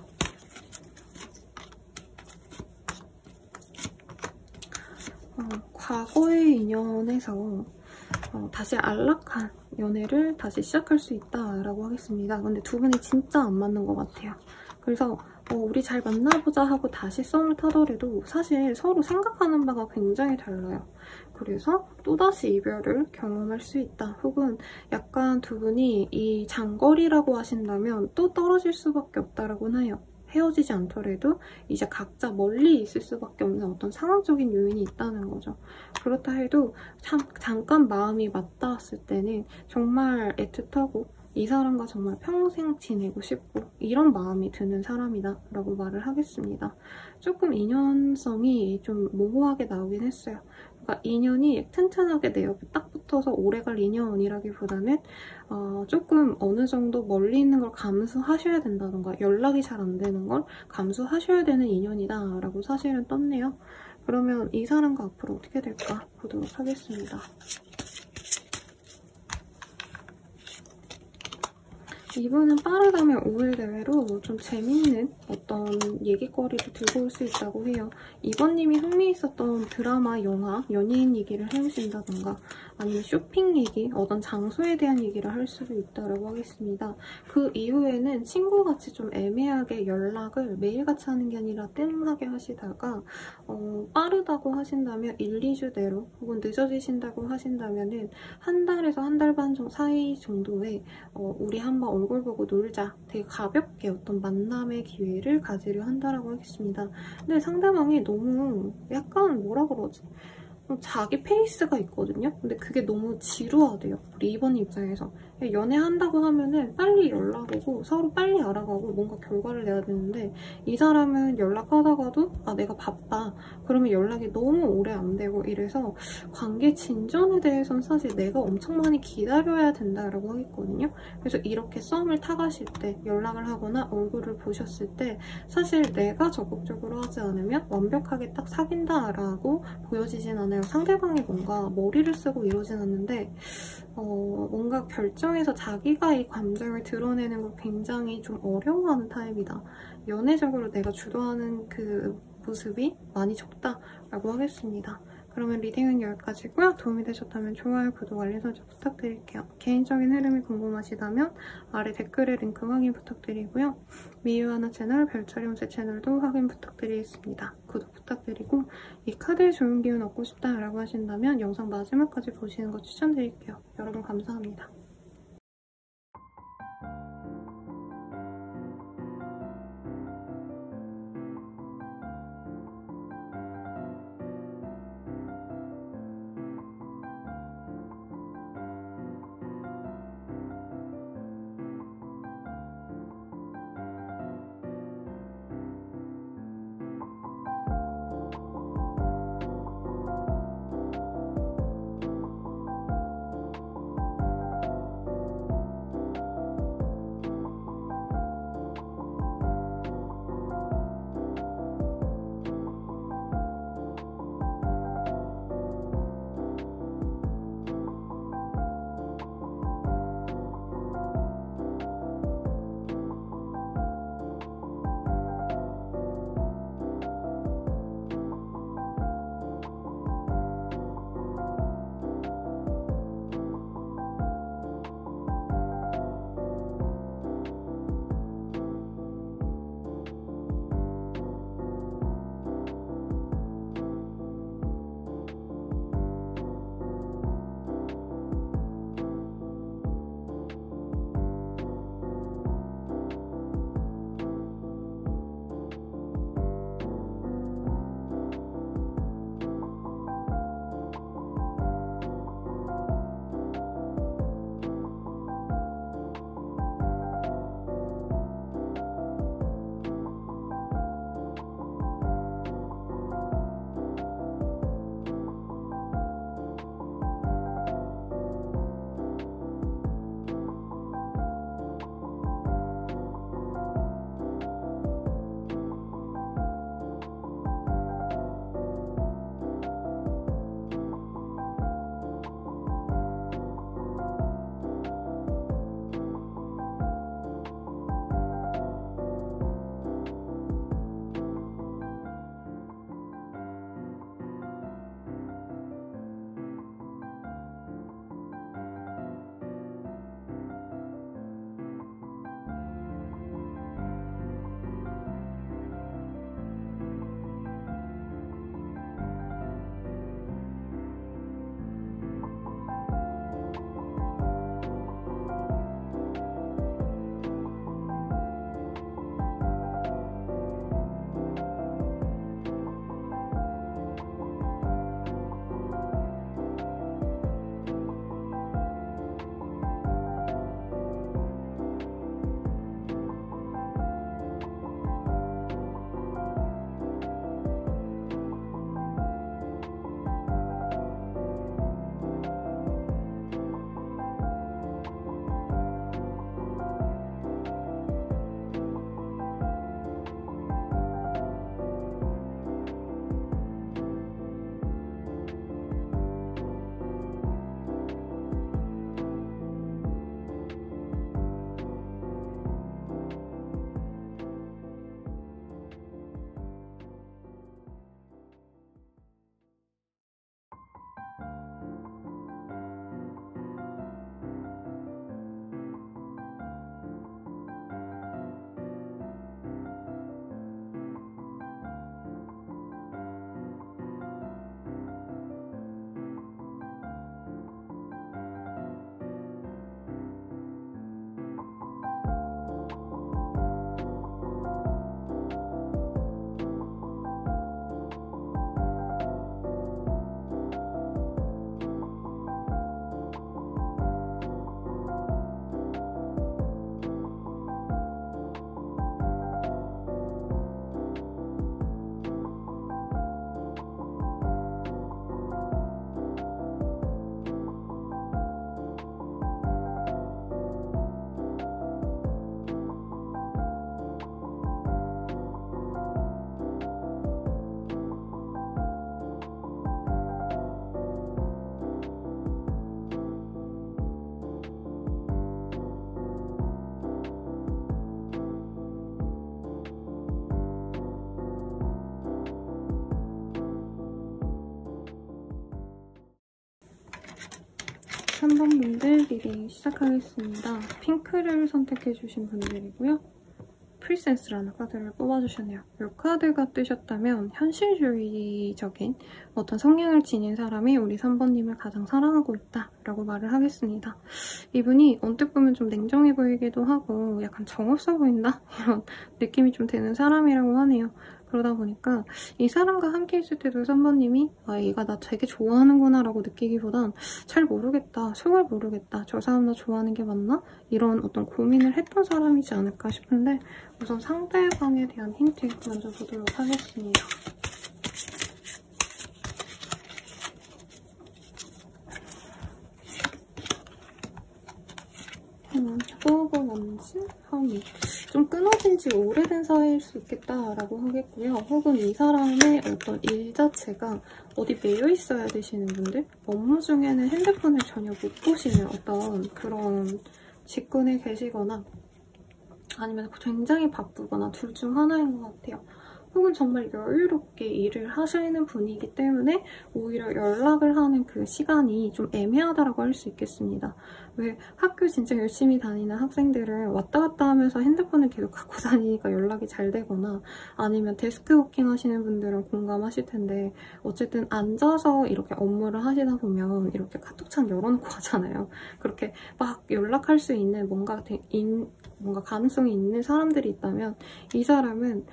과거의 인연에서 다시 안락한 연애를 다시 시작할 수 있다라고 하겠습니다. 근데 두 분이 진짜 안 맞는 것 같아요. 그래서 우리 잘 만나보자 하고 다시 썸을 타더라도 사실 서로 생각하는 바가 굉장히 달라요. 그래서 또다시 이별을 경험할 수 있다. 혹은 약간 두 분이 이 장거리라고 하신다면 또 떨어질 수밖에 없다라고는 해요. 헤어지지 않더라도 이제 각자 멀리 있을 수밖에 없는 어떤 상황적인 요인이 있다는 거죠. 그렇다 해도 잠깐 마음이 맞닿았을 때는 정말 애틋하고 이 사람과 정말 평생 지내고 싶고 이런 마음이 드는 사람이다 라고 말을 하겠습니다. 조금 인연성이 좀 모호하게 나오긴 했어요. 그러니까 인연이 튼튼하게 내 옆에 딱 붙어서 오래갈 인연이라기보다는 조금 어느 정도 멀리 있는 걸 감수하셔야 된다던가 연락이 잘 안 되는 걸 감수하셔야 되는 인연이다 라고 사실은 떴네요. 그러면 이 사람과 앞으로 어떻게 될까 보도록 하겠습니다. 이분은 빠르다면 5일 내외로 좀 재밌는 어떤 얘기거리를 들고 올 수 있다고 해요. 이번님이 흥미있었던 드라마, 영화, 연예인 얘기를 해오신다던가 아니면 쇼핑 얘기, 어떤 장소에 대한 얘기를 할 수도 있다고 하겠습니다. 그 이후에는 친구같이 좀 애매하게 연락을 매일같이 하는 게 아니라 뜸하게 하시다가 빠르다고 하신다면 1, 2주 내로 혹은 늦어지신다고 하신다면은 한 달에서 한 달 반 사이 정도에 우리 한번 얼굴 보고 놀자. 되게 가볍게 어떤 만남의 기회를 가지려 한다라고 하겠습니다. 근데 상대방이 너무 약간 뭐라 그러지? 자기 페이스가 있거든요? 근데 그게 너무 지루하대요. 우리 이번 입장에서. 연애한다고 하면은 빨리 연락 오고 서로 빨리 알아가고 뭔가 결과를 내야 되는데 이 사람은 연락하다가도 내가 바빠. 그러면 연락이 너무 오래 안 되고 이래서 관계 진전에 대해서는 사실 내가 엄청 많이 기다려야 된다라고 하겠거든요. 그래서 이렇게 썸을 타가실 때 연락을 하거나 얼굴을 보셨을 때 사실 내가 적극적으로 하지 않으면 완벽하게 딱 사귄다라고 보여지진 않아요. 상대방이 뭔가 머리를 쓰고 이러진 않는데 뭔가 결정해서 자기가 이 감정을 드러내는 걸 굉장히 좀 어려워하는 타입이다. 연애적으로 내가 주도하는 그 모습이 많이 적다라고 하겠습니다. 그러면 리딩은 여기까지고요. 도움이 되셨다면 좋아요, 구독, 알림 설정 부탁드릴게요. 개인적인 흐름이 궁금하시다면 아래 댓글에 링크 확인 부탁드리고요. 미유하나 채널, 별처리 운세 채널도 확인 부탁드리겠습니다. 구독 부탁드리고 이 카드에 좋은 기운 얻고 싶다라고 하신다면 영상 마지막까지 보시는 거 추천드릴게요. 여러분 감사합니다. 3번 분들 리딩 시작하겠습니다. 핑크를 선택해주신 분들이고요. 프리센스라는 카드를 뽑아주셨네요. 이 카드가 뜨셨다면 현실주의적인 어떤 성향을 지닌 사람이 우리 3번님을 가장 사랑하고 있다라고 말을 하겠습니다. 이분이 언뜻 보면 좀 냉정해 보이기도 하고 약간 정없어 보인다? 이런 느낌이 좀 드는 사람이라고 하네요. 그러다 보니까 이 사람과 함께 있을 때도 3번님이 아, 얘가 나 되게 좋아하는구나 라고 느끼기보단 잘 모르겠다, 속을 모르겠다, 저 사람 나 좋아하는 게 맞나? 이런 어떤 고민을 했던 사람이지 않을까 싶은데 우선 상대방에 대한 힌트 먼저 보도록 하겠습니다. 뭐가 뭔지 하니 좀 끊어진 지 오래된 사이일 수 있겠다라고 하겠고요. 혹은 이 사람의 어떤 일 자체가 어디 매여 있어야 되시는 분들, 업무 중에는 핸드폰을 전혀 못 보시는 어떤 그런 직군에 계시거나 아니면 굉장히 바쁘거나 둘 중 하나인 것 같아요. 혹은 정말 여유롭게 일을 하시는 분이기 때문에 오히려 연락을 하는 그 시간이 좀 애매하다라고 할 수 있겠습니다. 왜 학교 진짜 열심히 다니는 학생들은 왔다 갔다 하면서 핸드폰을 계속 갖고 다니니까 연락이 잘 되거나 아니면 데스크워킹 하시는 분들은 공감하실 텐데 어쨌든 앉아서 이렇게 업무를 하시다 보면 이렇게 카톡창 열어놓고 하잖아요. 그렇게 막 연락할 수 있는 뭔가 가능성이 있는 사람들이 있다면 이 사람은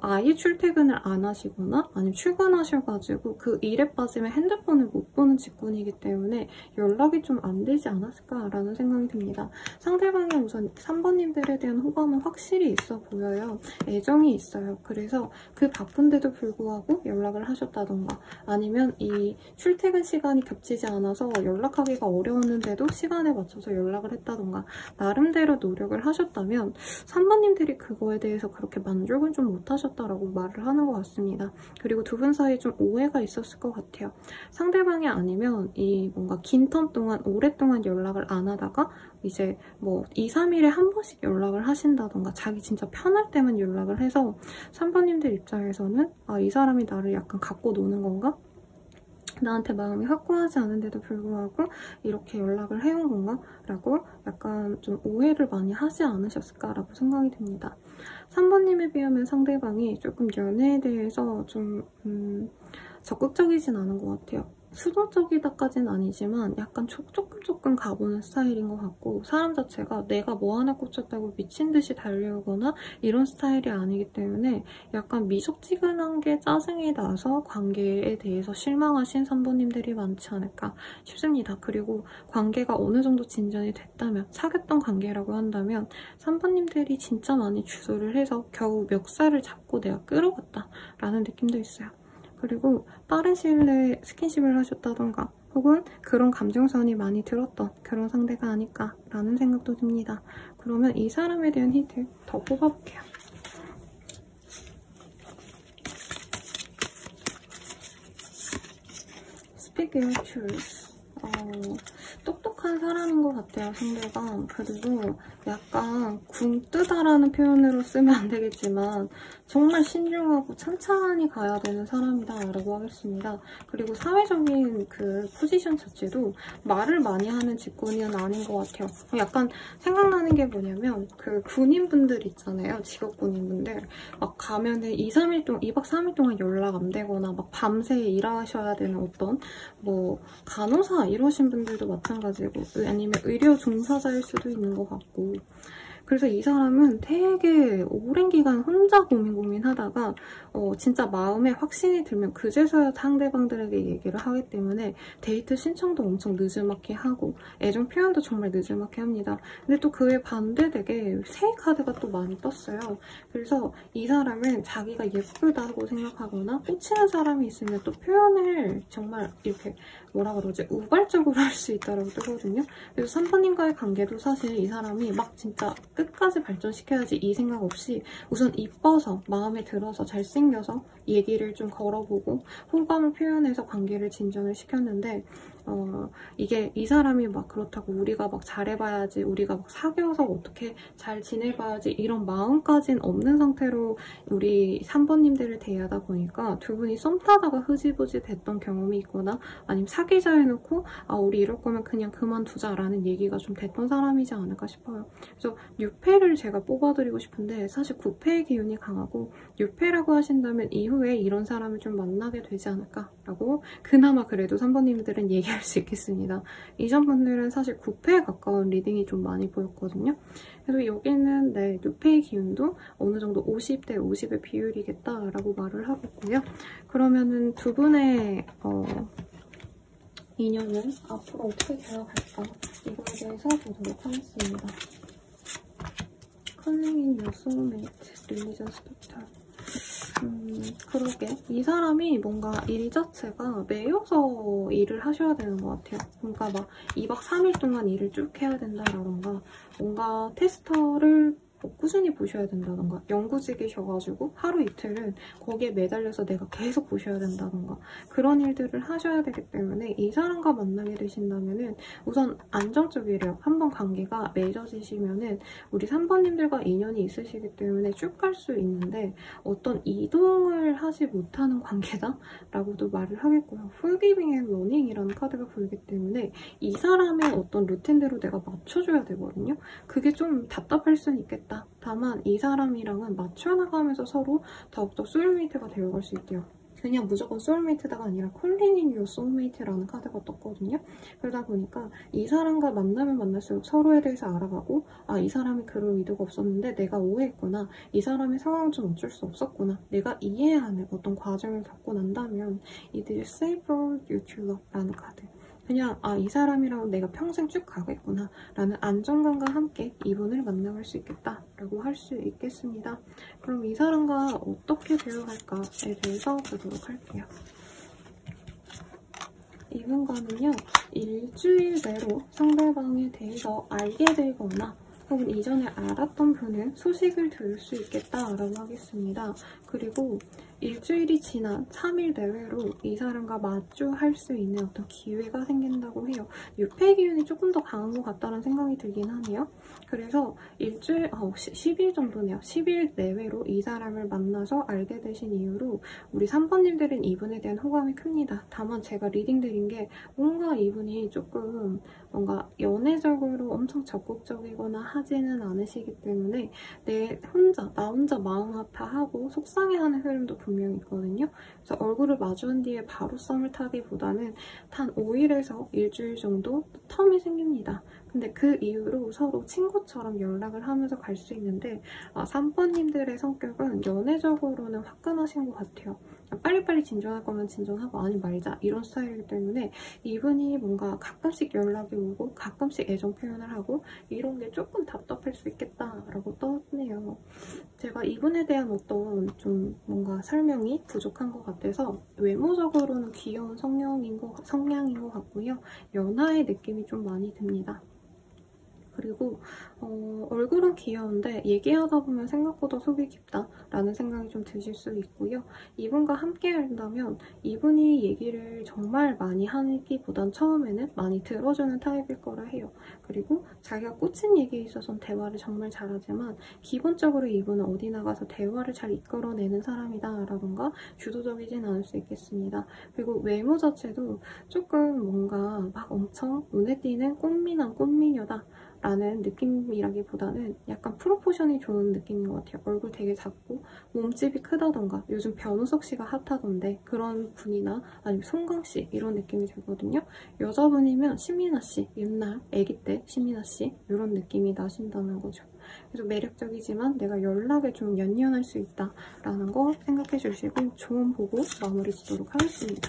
아예 출퇴근을 안 하시거나 아니면 출근하셔가지고 그 일에 빠지면 핸드폰을 못 보는 직군이기 때문에 연락이 좀 안 되지 않았을까라는 생각이 듭니다. 상대방이 우선 3번님들에 대한 호감은 확실히 있어 보여요. 애정이 있어요. 그래서 그 바쁜데도 불구하고 연락을 하셨다던가 아니면 이 출퇴근 시간이 겹치지 않아서 연락하기가 어려웠는데도 시간에 맞춰서 연락을 했다던가 나름대로 노력을 하셨다면 3번님들이 그거에 대해서 그렇게 만족을 좀 못하셨다라고 말을 하는 것 같습니다. 그리고 두 분 사이에 좀 오해가 있었을 것 같아요. 상대방이 아니면 이 뭔가 긴 텀 동안 오랫동안 연락을 안 하다가 이제 뭐 2, 3일에 한 번씩 연락을 하신다던가 자기 진짜 편할 때만 연락을 해서 3번님들 입장에서는 아, 이 사람이 나를 약간 갖고 노는 건가? 나한테 마음이 확고하지 않은데도 불구하고 이렇게 연락을 해온 건가? 라고 약간 좀 오해를 많이 하지 않으셨을까라고 생각이 듭니다. 3번님에 비하면 상대방이 조금 연애에 대해서 좀 적극적이진 않은 것 같아요. 수동적이다까지는 아니지만 약간 조금 가보는 스타일인 것 같고 사람 자체가 내가 뭐 하나 꽂혔다고 미친 듯이 달려오거나 이런 스타일이 아니기 때문에 약간 미적지근한 게 짜증이 나서 관계에 대해서 실망하신 3번님들이 많지 않을까 싶습니다. 그리고 관계가 어느 정도 진전이 됐다면 사귀었던 관계라고 한다면 3번님들이 진짜 많이 주소를 해서 겨우 멱살을 잡고 내가 끌어갔다라는 느낌도 있어요. 그리고 빠른 시일 내에 스킨십을 하셨다던가 혹은 그런 감정선이 많이 들었던 그런 상대가 아닐까라는 생각도 듭니다. 그러면 이 사람에 대한 힌트 더 뽑아볼게요. Speak your truth. 똑똑한 사람인 것 같아요, 상대가. 그리고 약간 굼뜨다라는 표현으로 쓰면 안 되겠지만 정말 신중하고 찬찬히 가야 되는 사람이다 라고 하겠습니다. 그리고 사회적인 그 포지션 자체도 말을 많이 하는 직군은 아닌 것 같아요. 약간 생각나는 게 뭐냐면 그 군인분들 있잖아요. 직업 군인분들. 막 가면은 2, 2박 3일 동안 연락 안 되거나 막 밤새 일하셔야 되는 어떤 뭐 간호사 이러신 분들도 마찬가지고 아니면 의료 종사자일 수도 있는 것 같고 그래서 이 사람은 되게 오랜 기간 혼자 고민하다가 진짜 마음에 확신이 들면 그제서야 상대방들에게 얘기를 하기 때문에 데이트 신청도 엄청 늦지막히 하고 애정 표현도 정말 늦지막히 합니다. 근데 또 그에 반대되게 새 카드가 또 많이 떴어요. 그래서 이 사람은 자기가 예쁘다고 생각하거나 꽂히는 사람이 있으면 또 표현을 정말 이렇게 뭐라 그러지? 우발적으로 할 수 있다고 뜨거든요. 그래서 3번님과의 관계도 사실 이 사람이 막 진짜 끝까지 발전시켜야지 이 생각 없이 우선 이뻐서 마음에 들어서 잘생겨서 얘기를 좀 걸어보고 호감을 표현해서 관계를 진전을 시켰는데 이게 이 사람이 막 그렇다고 우리가 막 잘해봐야지, 우리가 막 사귀어서 어떻게 잘 지내봐야지 이런 마음까진 없는 상태로 우리 3번님들을 대하다 보니까 두 분이 썸 타다가 흐지부지 됐던 경험이 있거나 아니면 사귀자 해놓고 우리 이럴 거면 그냥 그만두자라는 얘기가 좀 됐던 사람이지 않을까 싶어요. 그래서 6패를 제가 뽑아드리고 싶은데 사실 9패의 기운이 강하고 6패라고 하신다면 이후에 이런 사람을 좀 만나게 되지 않을까라고 그나마 그래도 3번님들은 얘기할 수 있겠습니다. 이전 분들은 사실 9패에 가까운 리딩이 좀 많이 보였거든요. 그래서 여기는 6패의 기운도 어느 정도 50대 50의 비율이겠다라고 말을 하고 있고요. 그러면은 두 분의 인연은 앞으로 어떻게 되어갈까 이거에 대해서 보도록 하겠습니다. Calling your soulmate, religion spectre. 그러게 이 사람이 뭔가 일 자체가 매여서 일을 하셔야 되는 것 같아요. 그러니까 막 2박 3일 동안 일을 쭉 해야 된다라던가 뭔가 테스터를 꾸준히 보셔야 된다던가 연구직이셔가지고 하루 이틀은 거기에 매달려서 내가 계속 보셔야 된다던가 그런 일들을 하셔야 되기 때문에 이 사람과 만나게 되신다면은 우선 안정적이래요. 한번 관계가 맺어지시면은 우리 3번님들과 인연이 있으시기 때문에 쭉 갈 수 있는데 어떤 이동을 하지 못하는 관계다? 라고도 말을 하겠고요. Forgiving and Running이라는 카드가 보이기 때문에 이 사람의 어떤 루틴대로 내가 맞춰줘야 되거든요. 그게 좀 답답할 수는 있겠다. 다만 이 사람이랑은 맞춰나가면서 서로 더욱더 소울메이트가 되어갈 수 있대요. 그냥 무조건 소울메이트가 아니라 Calling your soulmate라는 카드가 떴거든요. 그러다 보니까 이 사람과 만나면 만날수록 서로에 대해서 알아가고 이 사람이 그럴 의도가 없었는데 내가 오해했구나. 이 사람의 상황은 좀 어쩔 수 없었구나. 내가 이해해야 하는 어떤 과정을 겪고 난다면 이들이 Save for your true love라는 카드. 그냥 이 사람이랑 내가 평생 쭉 가겠구나 라는 안정감과 함께 이분을 만나볼 수 있겠다 라고 할 수 있겠습니다. 그럼 이 사람과 어떻게 되어갈까에 대해서 보도록 할게요. 이분과는요, 일주일 내로 상대방에 대해서 알게 되거나 혹은 이전에 알았던 분은 소식을 들을 수 있겠다라고 하겠습니다. 그리고 일주일이 지난 3일 내외로 이 사람과 마주할 수 있는 어떤 기회가 생긴다고 해요. 6패 기운이 조금 더 강한 것 같다는 생각이 들긴 하네요. 그래서 일주일, 10일 정도네요. 10일 내외로 이 사람을 만나서 알게 되신 이후로 우리 3번님들은 이분에 대한 호감이 큽니다. 다만 제가 리딩 드린 게 뭔가 이분이 조금 뭔가 연애적으로 엄청 적극적이거나 하지는 않으시기 때문에 나 혼자 마음 아파하고 속상해하는 흐름도 분명히 있거든요. 그래서 얼굴을 마주한 뒤에 바로 썸을 타기보다는 한 5일에서 일주일 정도 텀이 생깁니다. 근데 그 이후로 서로 친구처럼 연락을 하면서 갈 수 있는데 3번님들의 성격은 연애적으로는 화끈하신 것 같아요. 빨리빨리 진전할 거면 진전하고 아니 말자 이런 스타일이기 때문에 이분이 뭔가 가끔씩 연락이 오고 가끔씩 애정 표현을 하고 이런 게 조금 답답할 수 있겠다라고 떴네요. 제가 이분에 대한 어떤 좀 뭔가 설명이 부족한 것 같아서 외모적으로는 귀여운 성향인 것 같고요. 연하의 느낌이 좀 많이 듭니다. 그리고 얼굴은 귀여운데 얘기하다 보면 생각보다 속이 깊다라는 생각이 좀 드실 수 있고요. 이분과 함께 한다면 이분이 얘기를 정말 많이 하기보단 처음에는 많이 들어주는 타입일 거라 해요. 그리고 자기가 꽂힌 얘기에 있어서는 대화를 정말 잘하지만 기본적으로 이분은 어디 나가서 대화를 잘 이끌어내는 사람이다라던가 주도적이진 않을 수 있겠습니다. 그리고 외모 자체도 조금 뭔가 막 엄청 눈에 띄는 꽃미남 꽃미녀다 라는 느낌이라기보다는 약간 프로포션이 좋은 느낌인 것 같아요. 얼굴 되게 작고 몸집이 크다던가 요즘 변우석 씨가 핫하던데 그런 분이나 아니면 송강 씨 이런 느낌이 들거든요. 여자분이면 신민아 씨, 옛날 아기 때 신민아 씨 이런 느낌이 나신다는 거죠. 그래서 매력적이지만 내가 연락에 좀 연연할 수 있다라는 거 생각해 주시고 조언 보고 마무리 짓도록 하겠습니다.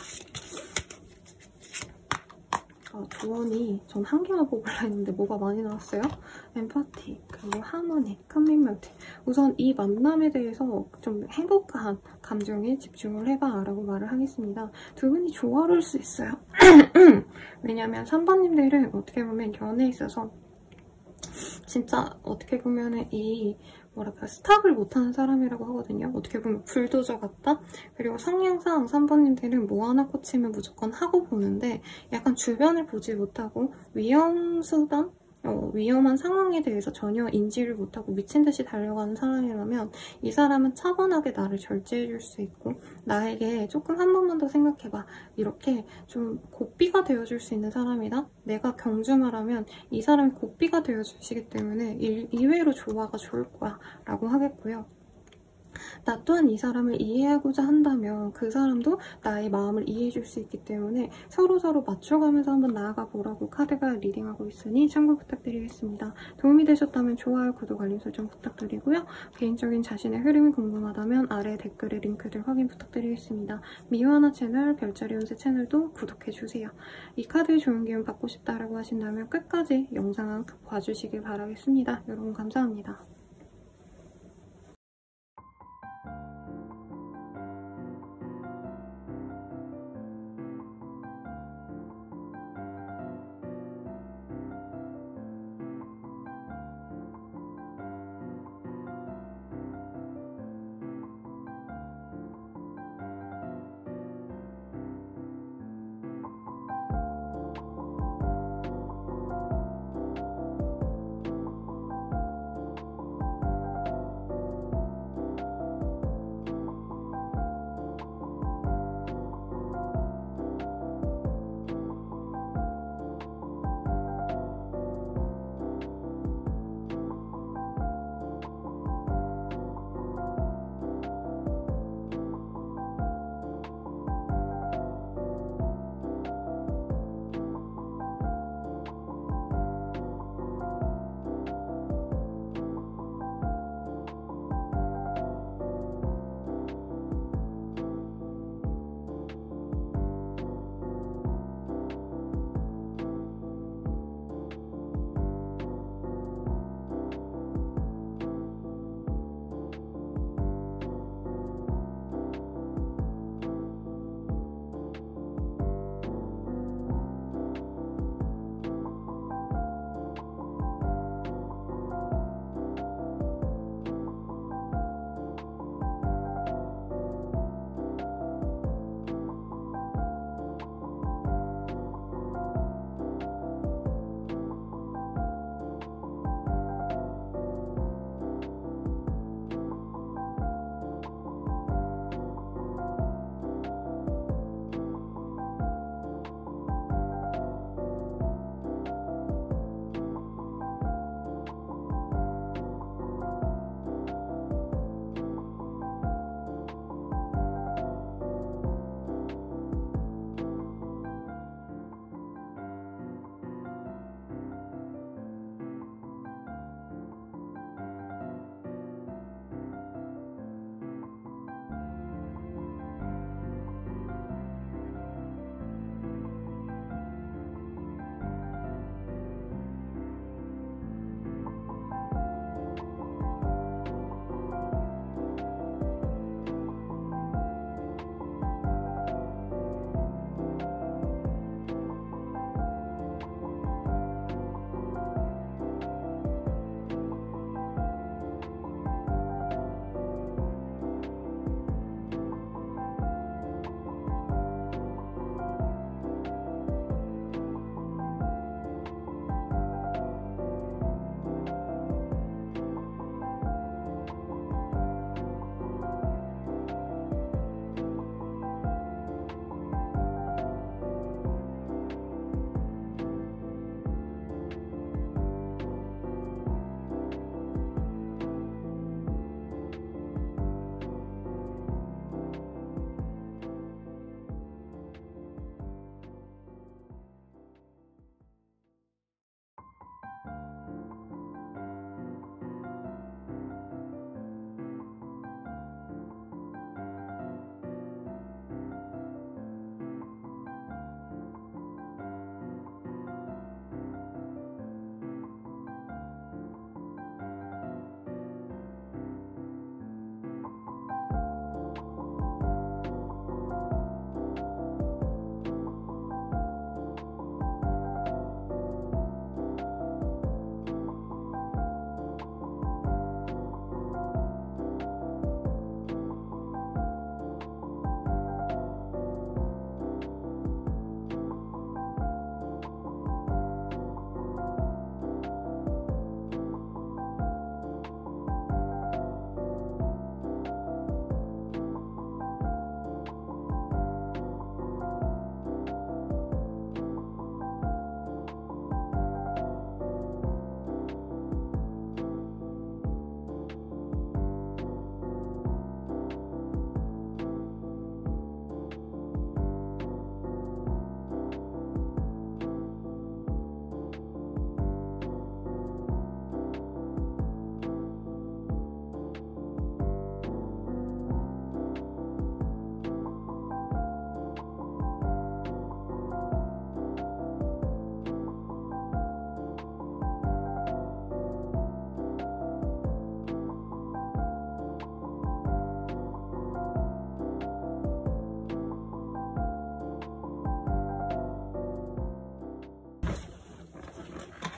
조언이 전 한 개만 뽑으려 했는데 뭐가 많이 나왔어요? 엠파티, 그리고 하모니, 커미먼트. 우선 이 만남에 대해서 좀 행복한 감정에 집중을 해봐 라고 말을 하겠습니다. 두 분이 조화로울 수 있어요. 왜냐면 3번님들은 어떻게 보면 연애에 있어서 진짜 어떻게 보면은 이 뭐랄까 스탑을 못하는 사람이라고 하거든요. 어떻게 보면 불도저 같다? 그리고 성향상 3번님들은 뭐 하나 꽂히면 무조건 하고 보는데 약간 주변을 보지 못하고 위험수단? 위험한 상황에 대해서 전혀 인지를 못하고 미친 듯이 달려가는 사람이라면 이 사람은 차분하게 나를 절제해줄 수 있고 나에게 조금 한 번만 더 생각해봐 이렇게 좀 고삐가 되어줄 수 있는 사람이다. 내가 경주마라면 이 사람이 고삐가 되어주시기 때문에 의외로 조화가 좋을 거야 라고 하겠고요. 나 또한 이 사람을 이해하고자 한다면 그 사람도 나의 마음을 이해해줄 수 있기 때문에 서로서로 맞춰가면서 한번 나아가 보라고 카드가 리딩하고 있으니 참고 부탁드리겠습니다. 도움이 되셨다면 좋아요, 구독, 알림 설정 부탁드리고요. 개인적인 자신의 흐름이 궁금하다면 아래 댓글에 링크들 확인 부탁드리겠습니다. 미유하나 채널, 별자리 운세 채널도 구독해주세요. 이 카드의 좋은 기운 받고 싶다라고 하신다면 끝까지 영상 봐주시길 바라겠습니다. 여러분 감사합니다.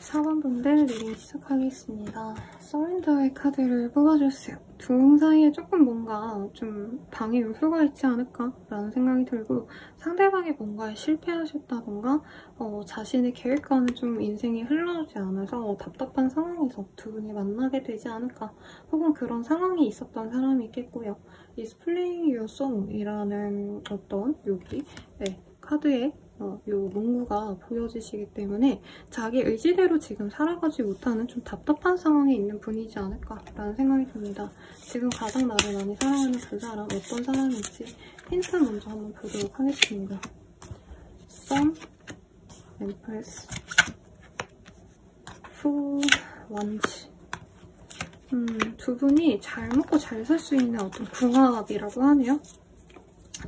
4번 분들 리딩 시작하겠습니다. 서렌더의 카드를 뽑아줬어요. 두 분 사이에 조금 뭔가 좀 방해 요소가 있지 않을까라는 생각이 들고 상대방이 뭔가에 실패하셨다던가 자신의 계획과는 좀 인생이 흘러오지 않아서 답답한 상황에서 두 분이 만나게 되지 않을까 혹은 그런 상황이 있었던 사람이 있겠고요. Is playing your song이라는 어떤 여기 카드에 요 문구가 보여지시기 때문에 자기 의지대로 지금 살아가지 못하는 좀 답답한 상황에 있는 분이지 않을까라는 생각이 듭니다. 지금 가장 나를 많이 사랑하는 그 사람, 어떤 사람일지 힌트 먼저 한번 보도록 하겠습니다. Sun, Empress, Fool, Wan지. 두 분이 잘 먹고 잘 살 수 있는 어떤 궁합이라고 하네요.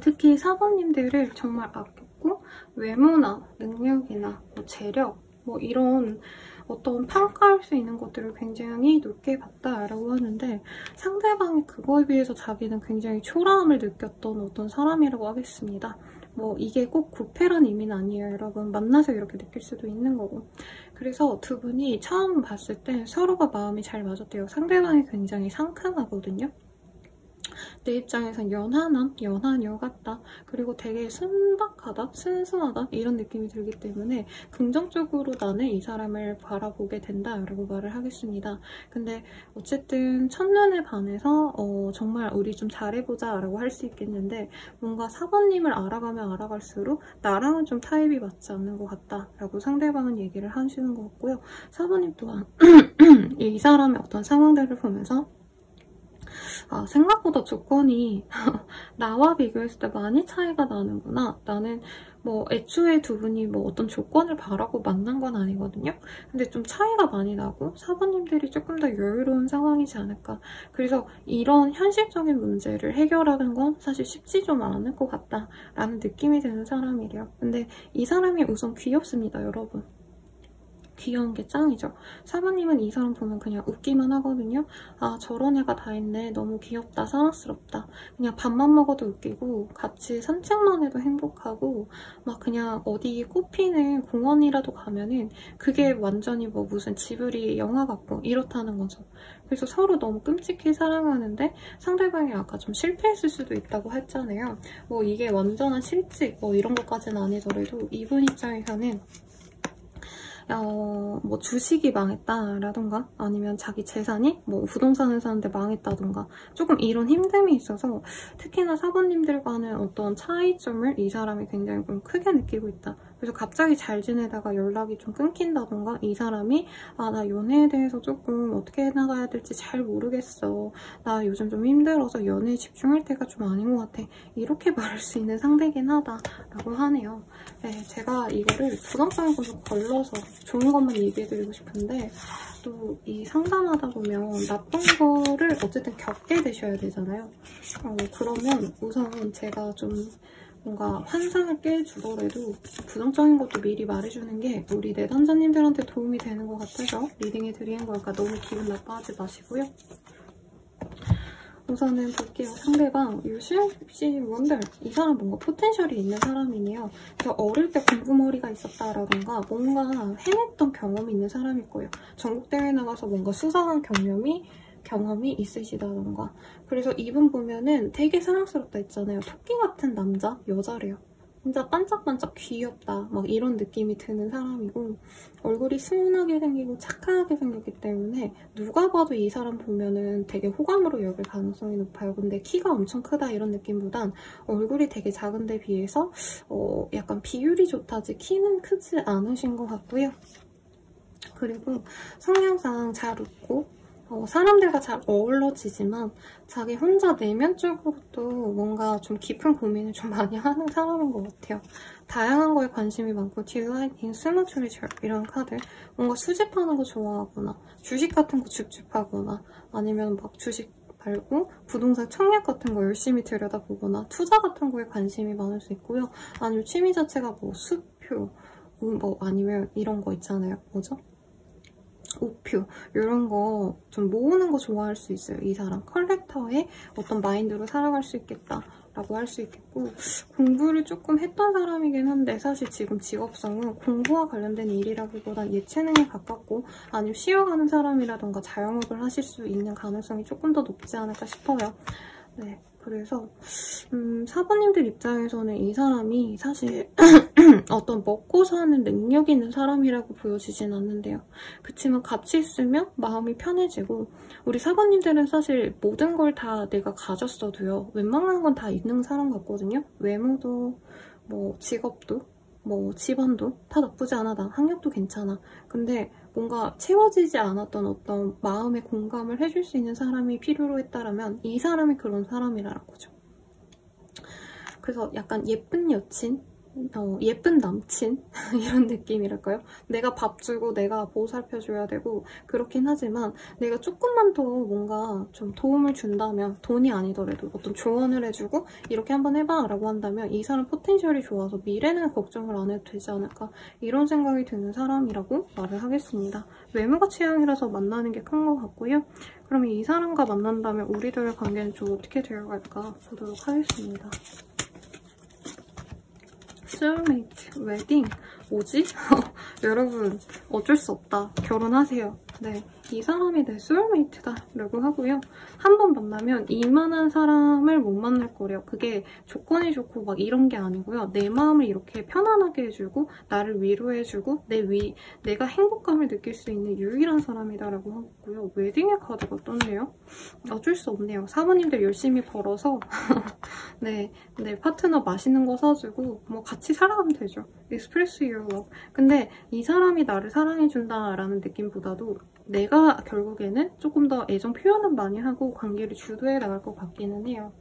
특히 사번님들을 정말 아꼈고 외모나 능력이나 재력 이런 어떤 평가할 수 있는 것들을 굉장히 높게 봤다라고 하는데 상대방이 그거에 비해서 자기는 굉장히 초라함을 느꼈던 어떤 사람이라고 하겠습니다. 이게 꼭 구패란 의미는 아니에요. 여러분 만나서 이렇게 느낄 수도 있는 거고. 그래서 두 분이 처음 봤을 때 서로가 마음이 잘 맞았대요. 상대방이 굉장히 상큼하거든요. 내 입장에선 연하남, 연하녀 같다. 그리고 되게 순박하다, 순수하다 이런 느낌이 들기 때문에 긍정적으로 나는 이 사람을 바라보게 된다라고 말을 하겠습니다. 근데 어쨌든 첫눈에 반해서 정말 우리 좀 잘해보자 라고 할 수 있겠는데 뭔가 사번님을 알아가면 알아갈수록 나랑은 좀 타입이 맞지 않는 것 같다 라고 상대방은 얘기를 하시는 것 같고요. 사번님 또한 이 사람의 어떤 상황들을 보면서 생각보다 조건이 나와 비교했을 때 많이 차이가 나는구나. 나는 애초에 두 분이 어떤 조건을 바라고 만난 건 아니거든요. 근데 좀 차이가 많이 나고 사부님들이 조금 더 여유로운 상황이지 않을까. 그래서 이런 현실적인 문제를 해결하는 건 사실 쉽지 좀 않을 것 같다라는 느낌이 드는 사람이래요. 근데 이 사람이 우선 귀엽습니다, 여러분. 귀여운 게 짱이죠. 사부님은 이 사람 보면 그냥 웃기만 하거든요. 저런 애가 다 있네. 너무 귀엽다. 사랑스럽다. 그냥 밥만 먹어도 웃기고 같이 산책만 해도 행복하고 막 그냥 어디 꽃피는 공원이라도 가면은 그게 완전히 무슨 지브리 영화 같고 이렇다는 거죠. 그래서 서로 너무 끔찍히 사랑하는데 상대방이 아까 좀 실패했을 수도 있다고 했잖아요. 이게 완전한 실직 이런 것까지는 아니더라도 이분 입장에서는 주식이 망했다라던가 아니면 자기 재산이 부동산을 사는데 망했다던가 조금 이런 힘듦이 있어서 특히나 사부님들과는 어떤 차이점을 이 사람이 굉장히 좀 크게 느끼고 있다. 그래서 갑자기 잘 지내다가 연락이 좀 끊긴다던가 이 사람이 나 연애에 대해서 조금 어떻게 해나가야 될지 잘 모르겠어. 나 요즘 좀 힘들어서 연애에 집중할 때가 좀 아닌 것 같아. 이렇게 말할 수 있는 상대긴 하다라고 하네요. 네, 제가 이거를 부정적인 것을 걸러서 좋은 것만 얘기해드리고 싶은데 또 이 상담하다 보면 나쁜 거를 어쨌든 겪게 되셔야 되잖아요. 그러면 우선 제가 좀 뭔가 환상을 깨주더라도 부정적인 것도 미리 말해주는 게 우리 내담자님들한테 도움이 되는 것 같아서 리딩해드리는 거니까 너무 기분 나빠하지 마시고요. 우선은 볼게요. 상대방 유시씨 원들 이 사람 뭔가 포텐셜이 있는 사람이네요. 그래서 어릴 때 공부머리가 있었다라던가 뭔가 해냈던 경험이 있는 사람일 거예요. 전국대회 나가서 뭔가 수상한 경험이 있으시다던가. 그래서 이분 보면은 되게 사랑스럽다 했잖아요. 토끼 같은 남자, 여자래요. 진짜 반짝반짝 귀엽다 막 이런 느낌이 드는 사람이고 얼굴이 순하게 생기고 착하게 생겼기 때문에 누가 봐도 이 사람 보면은 되게 호감으로 여길 가능성이 높아요. 근데 키가 엄청 크다 이런 느낌보단 얼굴이 되게 작은데 비해서 약간 비율이 좋다지 키는 크지 않으신 것 같고요. 그리고 성향상 잘 웃고 사람들과 잘 어우러지지만 자기 혼자 내면적으로도 뭔가 좀 깊은 고민을 좀 많이 하는 사람인 것 같아요. 다양한 거에 관심이 많고 딜라이팅, 스무 트레저 이런 카드 뭔가 수집하는 거 좋아하거나 주식 같은 거 줍줍하거나 아니면 막 주식 말고 부동산 청약 같은 거 열심히 들여다보거나 투자 같은 거에 관심이 많을 수 있고요. 아니면 취미 자체가 수표 아니면 이런 거 있잖아요. 뭐죠? 우표 이런 거 좀 모으는 거 좋아할 수 있어요. 이 사람 컬렉터의 어떤 마인드로 살아갈 수 있겠다 라고 할 수 있겠고, 공부를 조금 했던 사람이긴 한데 사실 지금 직업성은 공부와 관련된 일이라기보단 예체능에 가깝고 아니면 쉬어가는 사람이라던가 자영업을 하실 수 있는 가능성이 조금 더 높지 않을까 싶어요. 네, 그래서 4번님들 입장에서는 이 사람이 사실 어떤 먹고 사는 능력이 있는 사람이라고 보여지진 않는데요. 그치만 같이 있으면 마음이 편해지고, 우리 4번님들은 사실 모든 걸 다 내가 가졌어도요, 웬만한 건 다 있는 사람 같거든요. 외모도, 뭐 직업도, 뭐 집안도 다 나쁘지 않아. 나 학력도 괜찮아. 근데 뭔가 채워지지 않았던 어떤 마음의 공감을 해줄 수 있는 사람이 필요로 했다라면 이 사람이 그런 사람이라는 거죠. 그래서 약간 예쁜 여친, 예쁜 남친 이런 느낌이랄까요? 내가 밥 주고 내가 보살펴줘야 되고 그렇긴 하지만 내가 조금만 더 뭔가 좀 도움을 준다면, 돈이 아니더라도 어떤 조언을 해주고 이렇게 한번 해봐 라고 한다면 이 사람 포텐셜이 좋아서 미래는 걱정을 안 해도 되지 않을까, 이런 생각이 드는 사람이라고 말을 하겠습니다. 외모가 취향이라서 만나는 게 큰 것 같고요. 그러면 이 사람과 만난다면 우리들의 관계는 좀 어떻게 되어갈까 보도록 하겠습니다. 소울메이트, 웨딩, 뭐지? 여러분 어쩔 수 없다. 결혼하세요. 네, 이 사람이 내 소울메이트다 라고 하고요. 한 번 만나면 이만한 사람을 못 만날 거래요. 그게 조건이 좋고 막 이런 게 아니고요. 내 마음을 이렇게 편안하게 해주고 나를 위로해주고 내가 행복감을 느낄 수 있는 유일한 사람이다 라고 하고요. 웨딩의 카드가 떴네요. 어쩔 수 없네요. 사모님들 열심히 벌어서 네, 파트너 맛있는 거 사주고 뭐 같이 살아가면 되죠. Express your love. 근데 이 사람이 나를 사랑해준다라는 느낌보다도 내가 결국에는 조금 더 애정 표현은 많이 하고 관계를 주도해 나갈 것 같기는 해요.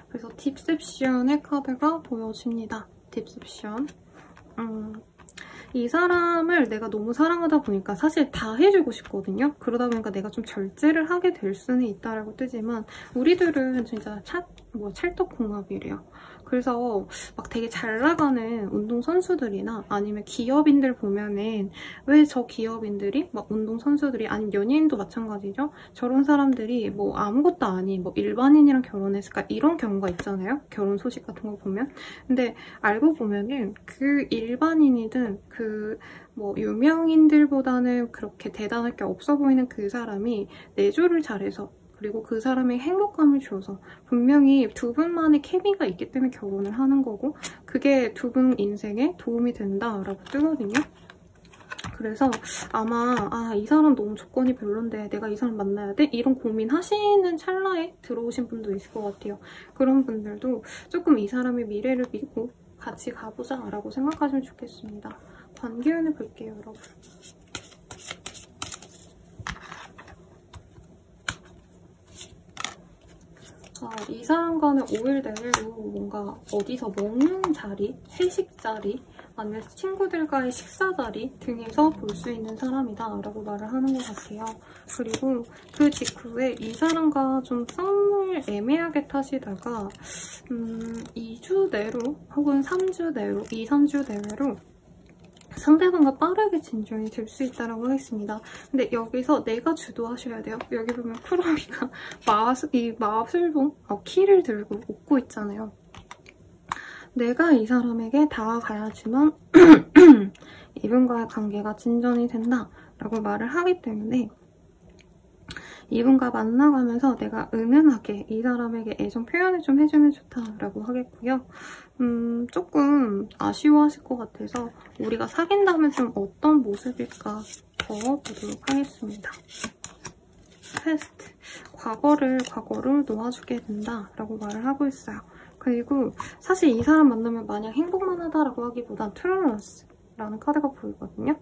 그래서 딥셉션의 카드가 보여집니다. 딥셉션. 이 사람을 내가 너무 사랑하다 보니까 사실 다 해주고 싶거든요. 그러다 보니까 내가 좀 절제를 하게 될 수는 있다라고 뜨지만, 우리들은 진짜 찰떡궁합이래요. 그래서 막 되게 잘 나가는 운동선수들이나 아니면 기업인들 보면은 왜 저 기업인들이 막 운동선수들이 아니면 연예인도 마찬가지죠. 저런 사람들이 뭐 아무것도 아닌 뭐 일반인이랑 결혼했을까 이런 경우가 있잖아요. 결혼 소식 같은 거 보면. 근데 알고 보면은 그 일반인이든 그 뭐 유명인들보다는 그렇게 대단할 게 없어 보이는 그 사람이 내조를 잘해서, 그리고 그 사람의 행복감을 줘서 분명히 두 분만의 케미가 있기 때문에 결혼을 하는 거고, 그게 두 분 인생에 도움이 된다라고 뜨거든요. 그래서 아마 이 사람 너무 조건이 별론데 내가 이 사람 만나야 돼? 이런 고민하시는 찰나에 들어오신 분도 있을 것 같아요. 그런 분들도 조금 이 사람의 미래를 믿고 같이 가보자 라고 생각하시면 좋겠습니다. 관계운을 볼게요, 여러분. 이 사람과는 5일 내외로 뭔가 어디서 먹는 자리, 회식 자리, 아니면 친구들과의 식사 자리 등에서 볼 수 있는 사람이다 라고 말을 하는 것 같아요. 그리고 그 직후에 이 사람과 좀 썸을 애매하게 타시다가 2주 내로 혹은 3주 내로, 2-3주 내외로 상대방과 빠르게 진전이 될 수 있다고 하겠습니다. 근데 여기서 내가 주도하셔야 돼요. 여기 보면 쿠로미가 이 마술봉, 키를 들고 웃고 있잖아요. 내가 이 사람에게 다가가야지만 이분과의 관계가 진전이 된다라고 말을 하기 때문에 이분과 만나가면서 내가 은은하게 이 사람에게 애정 표현을 좀 해주면 좋다라고 하겠고요. 조금 아쉬워하실 것 같아서 우리가 사귄다면 좀 어떤 모습일까 더 보도록 하겠습니다. 패스트. 과거를 놓아주게 된다라고 말을 하고 있어요. 그리고 사실 이 사람 만나면 마냥 행복만 하다라고 하기보단 트롤런스라는 카드가 보이거든요.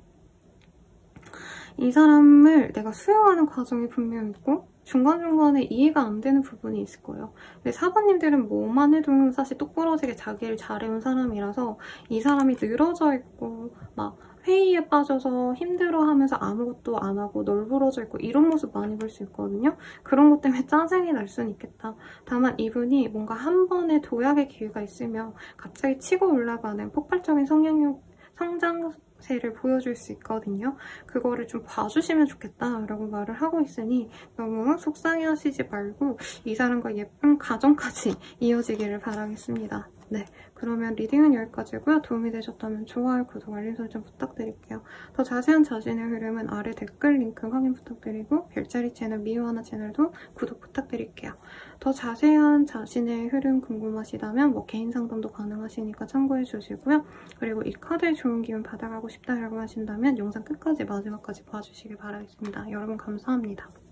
이 사람을 내가 수용하는 과정이 분명히 있고 중간중간에 이해가 안 되는 부분이 있을 거예요. 근데 4번님들은 뭐만 해도 사실 똑부러지게 자기를 잘해온 사람이라서 이 사람이 늘어져 있고 막 회의에 빠져서 힘들어하면서 아무것도 안 하고 널브러져 있고 이런 모습 많이 볼 수 있거든요. 그런 것 때문에 짜증이 날 수는 있겠다. 다만 이분이 뭔가 한 번의 도약의 기회가 있으면 갑자기 치고 올라가는 폭발적인 성장 자체를 보여줄 수 있거든요. 그거를 좀 봐주시면 좋겠다라고 말을 하고 있으니 너무 속상해하시지 말고 이 사람과 예쁜 가정까지 이어지기를 바라겠습니다. 네, 그러면 리딩은 여기까지고요. 도움이 되셨다면 좋아요, 구독, 알림 설정 부탁드릴게요. 더 자세한 자신의 흐름은 아래 댓글 링크 확인 부탁드리고 별자리 채널 미우하나 채널도 구독 부탁드릴게요. 더 자세한 자신의 흐름 궁금하시다면 뭐 개인 상담도 가능하시니까 참고해 주시고요. 그리고 이 카드의 좋은 기운 받아가고 싶다라고 하신다면 영상 끝까지 마지막까지 봐주시길 바라겠습니다. 여러분 감사합니다.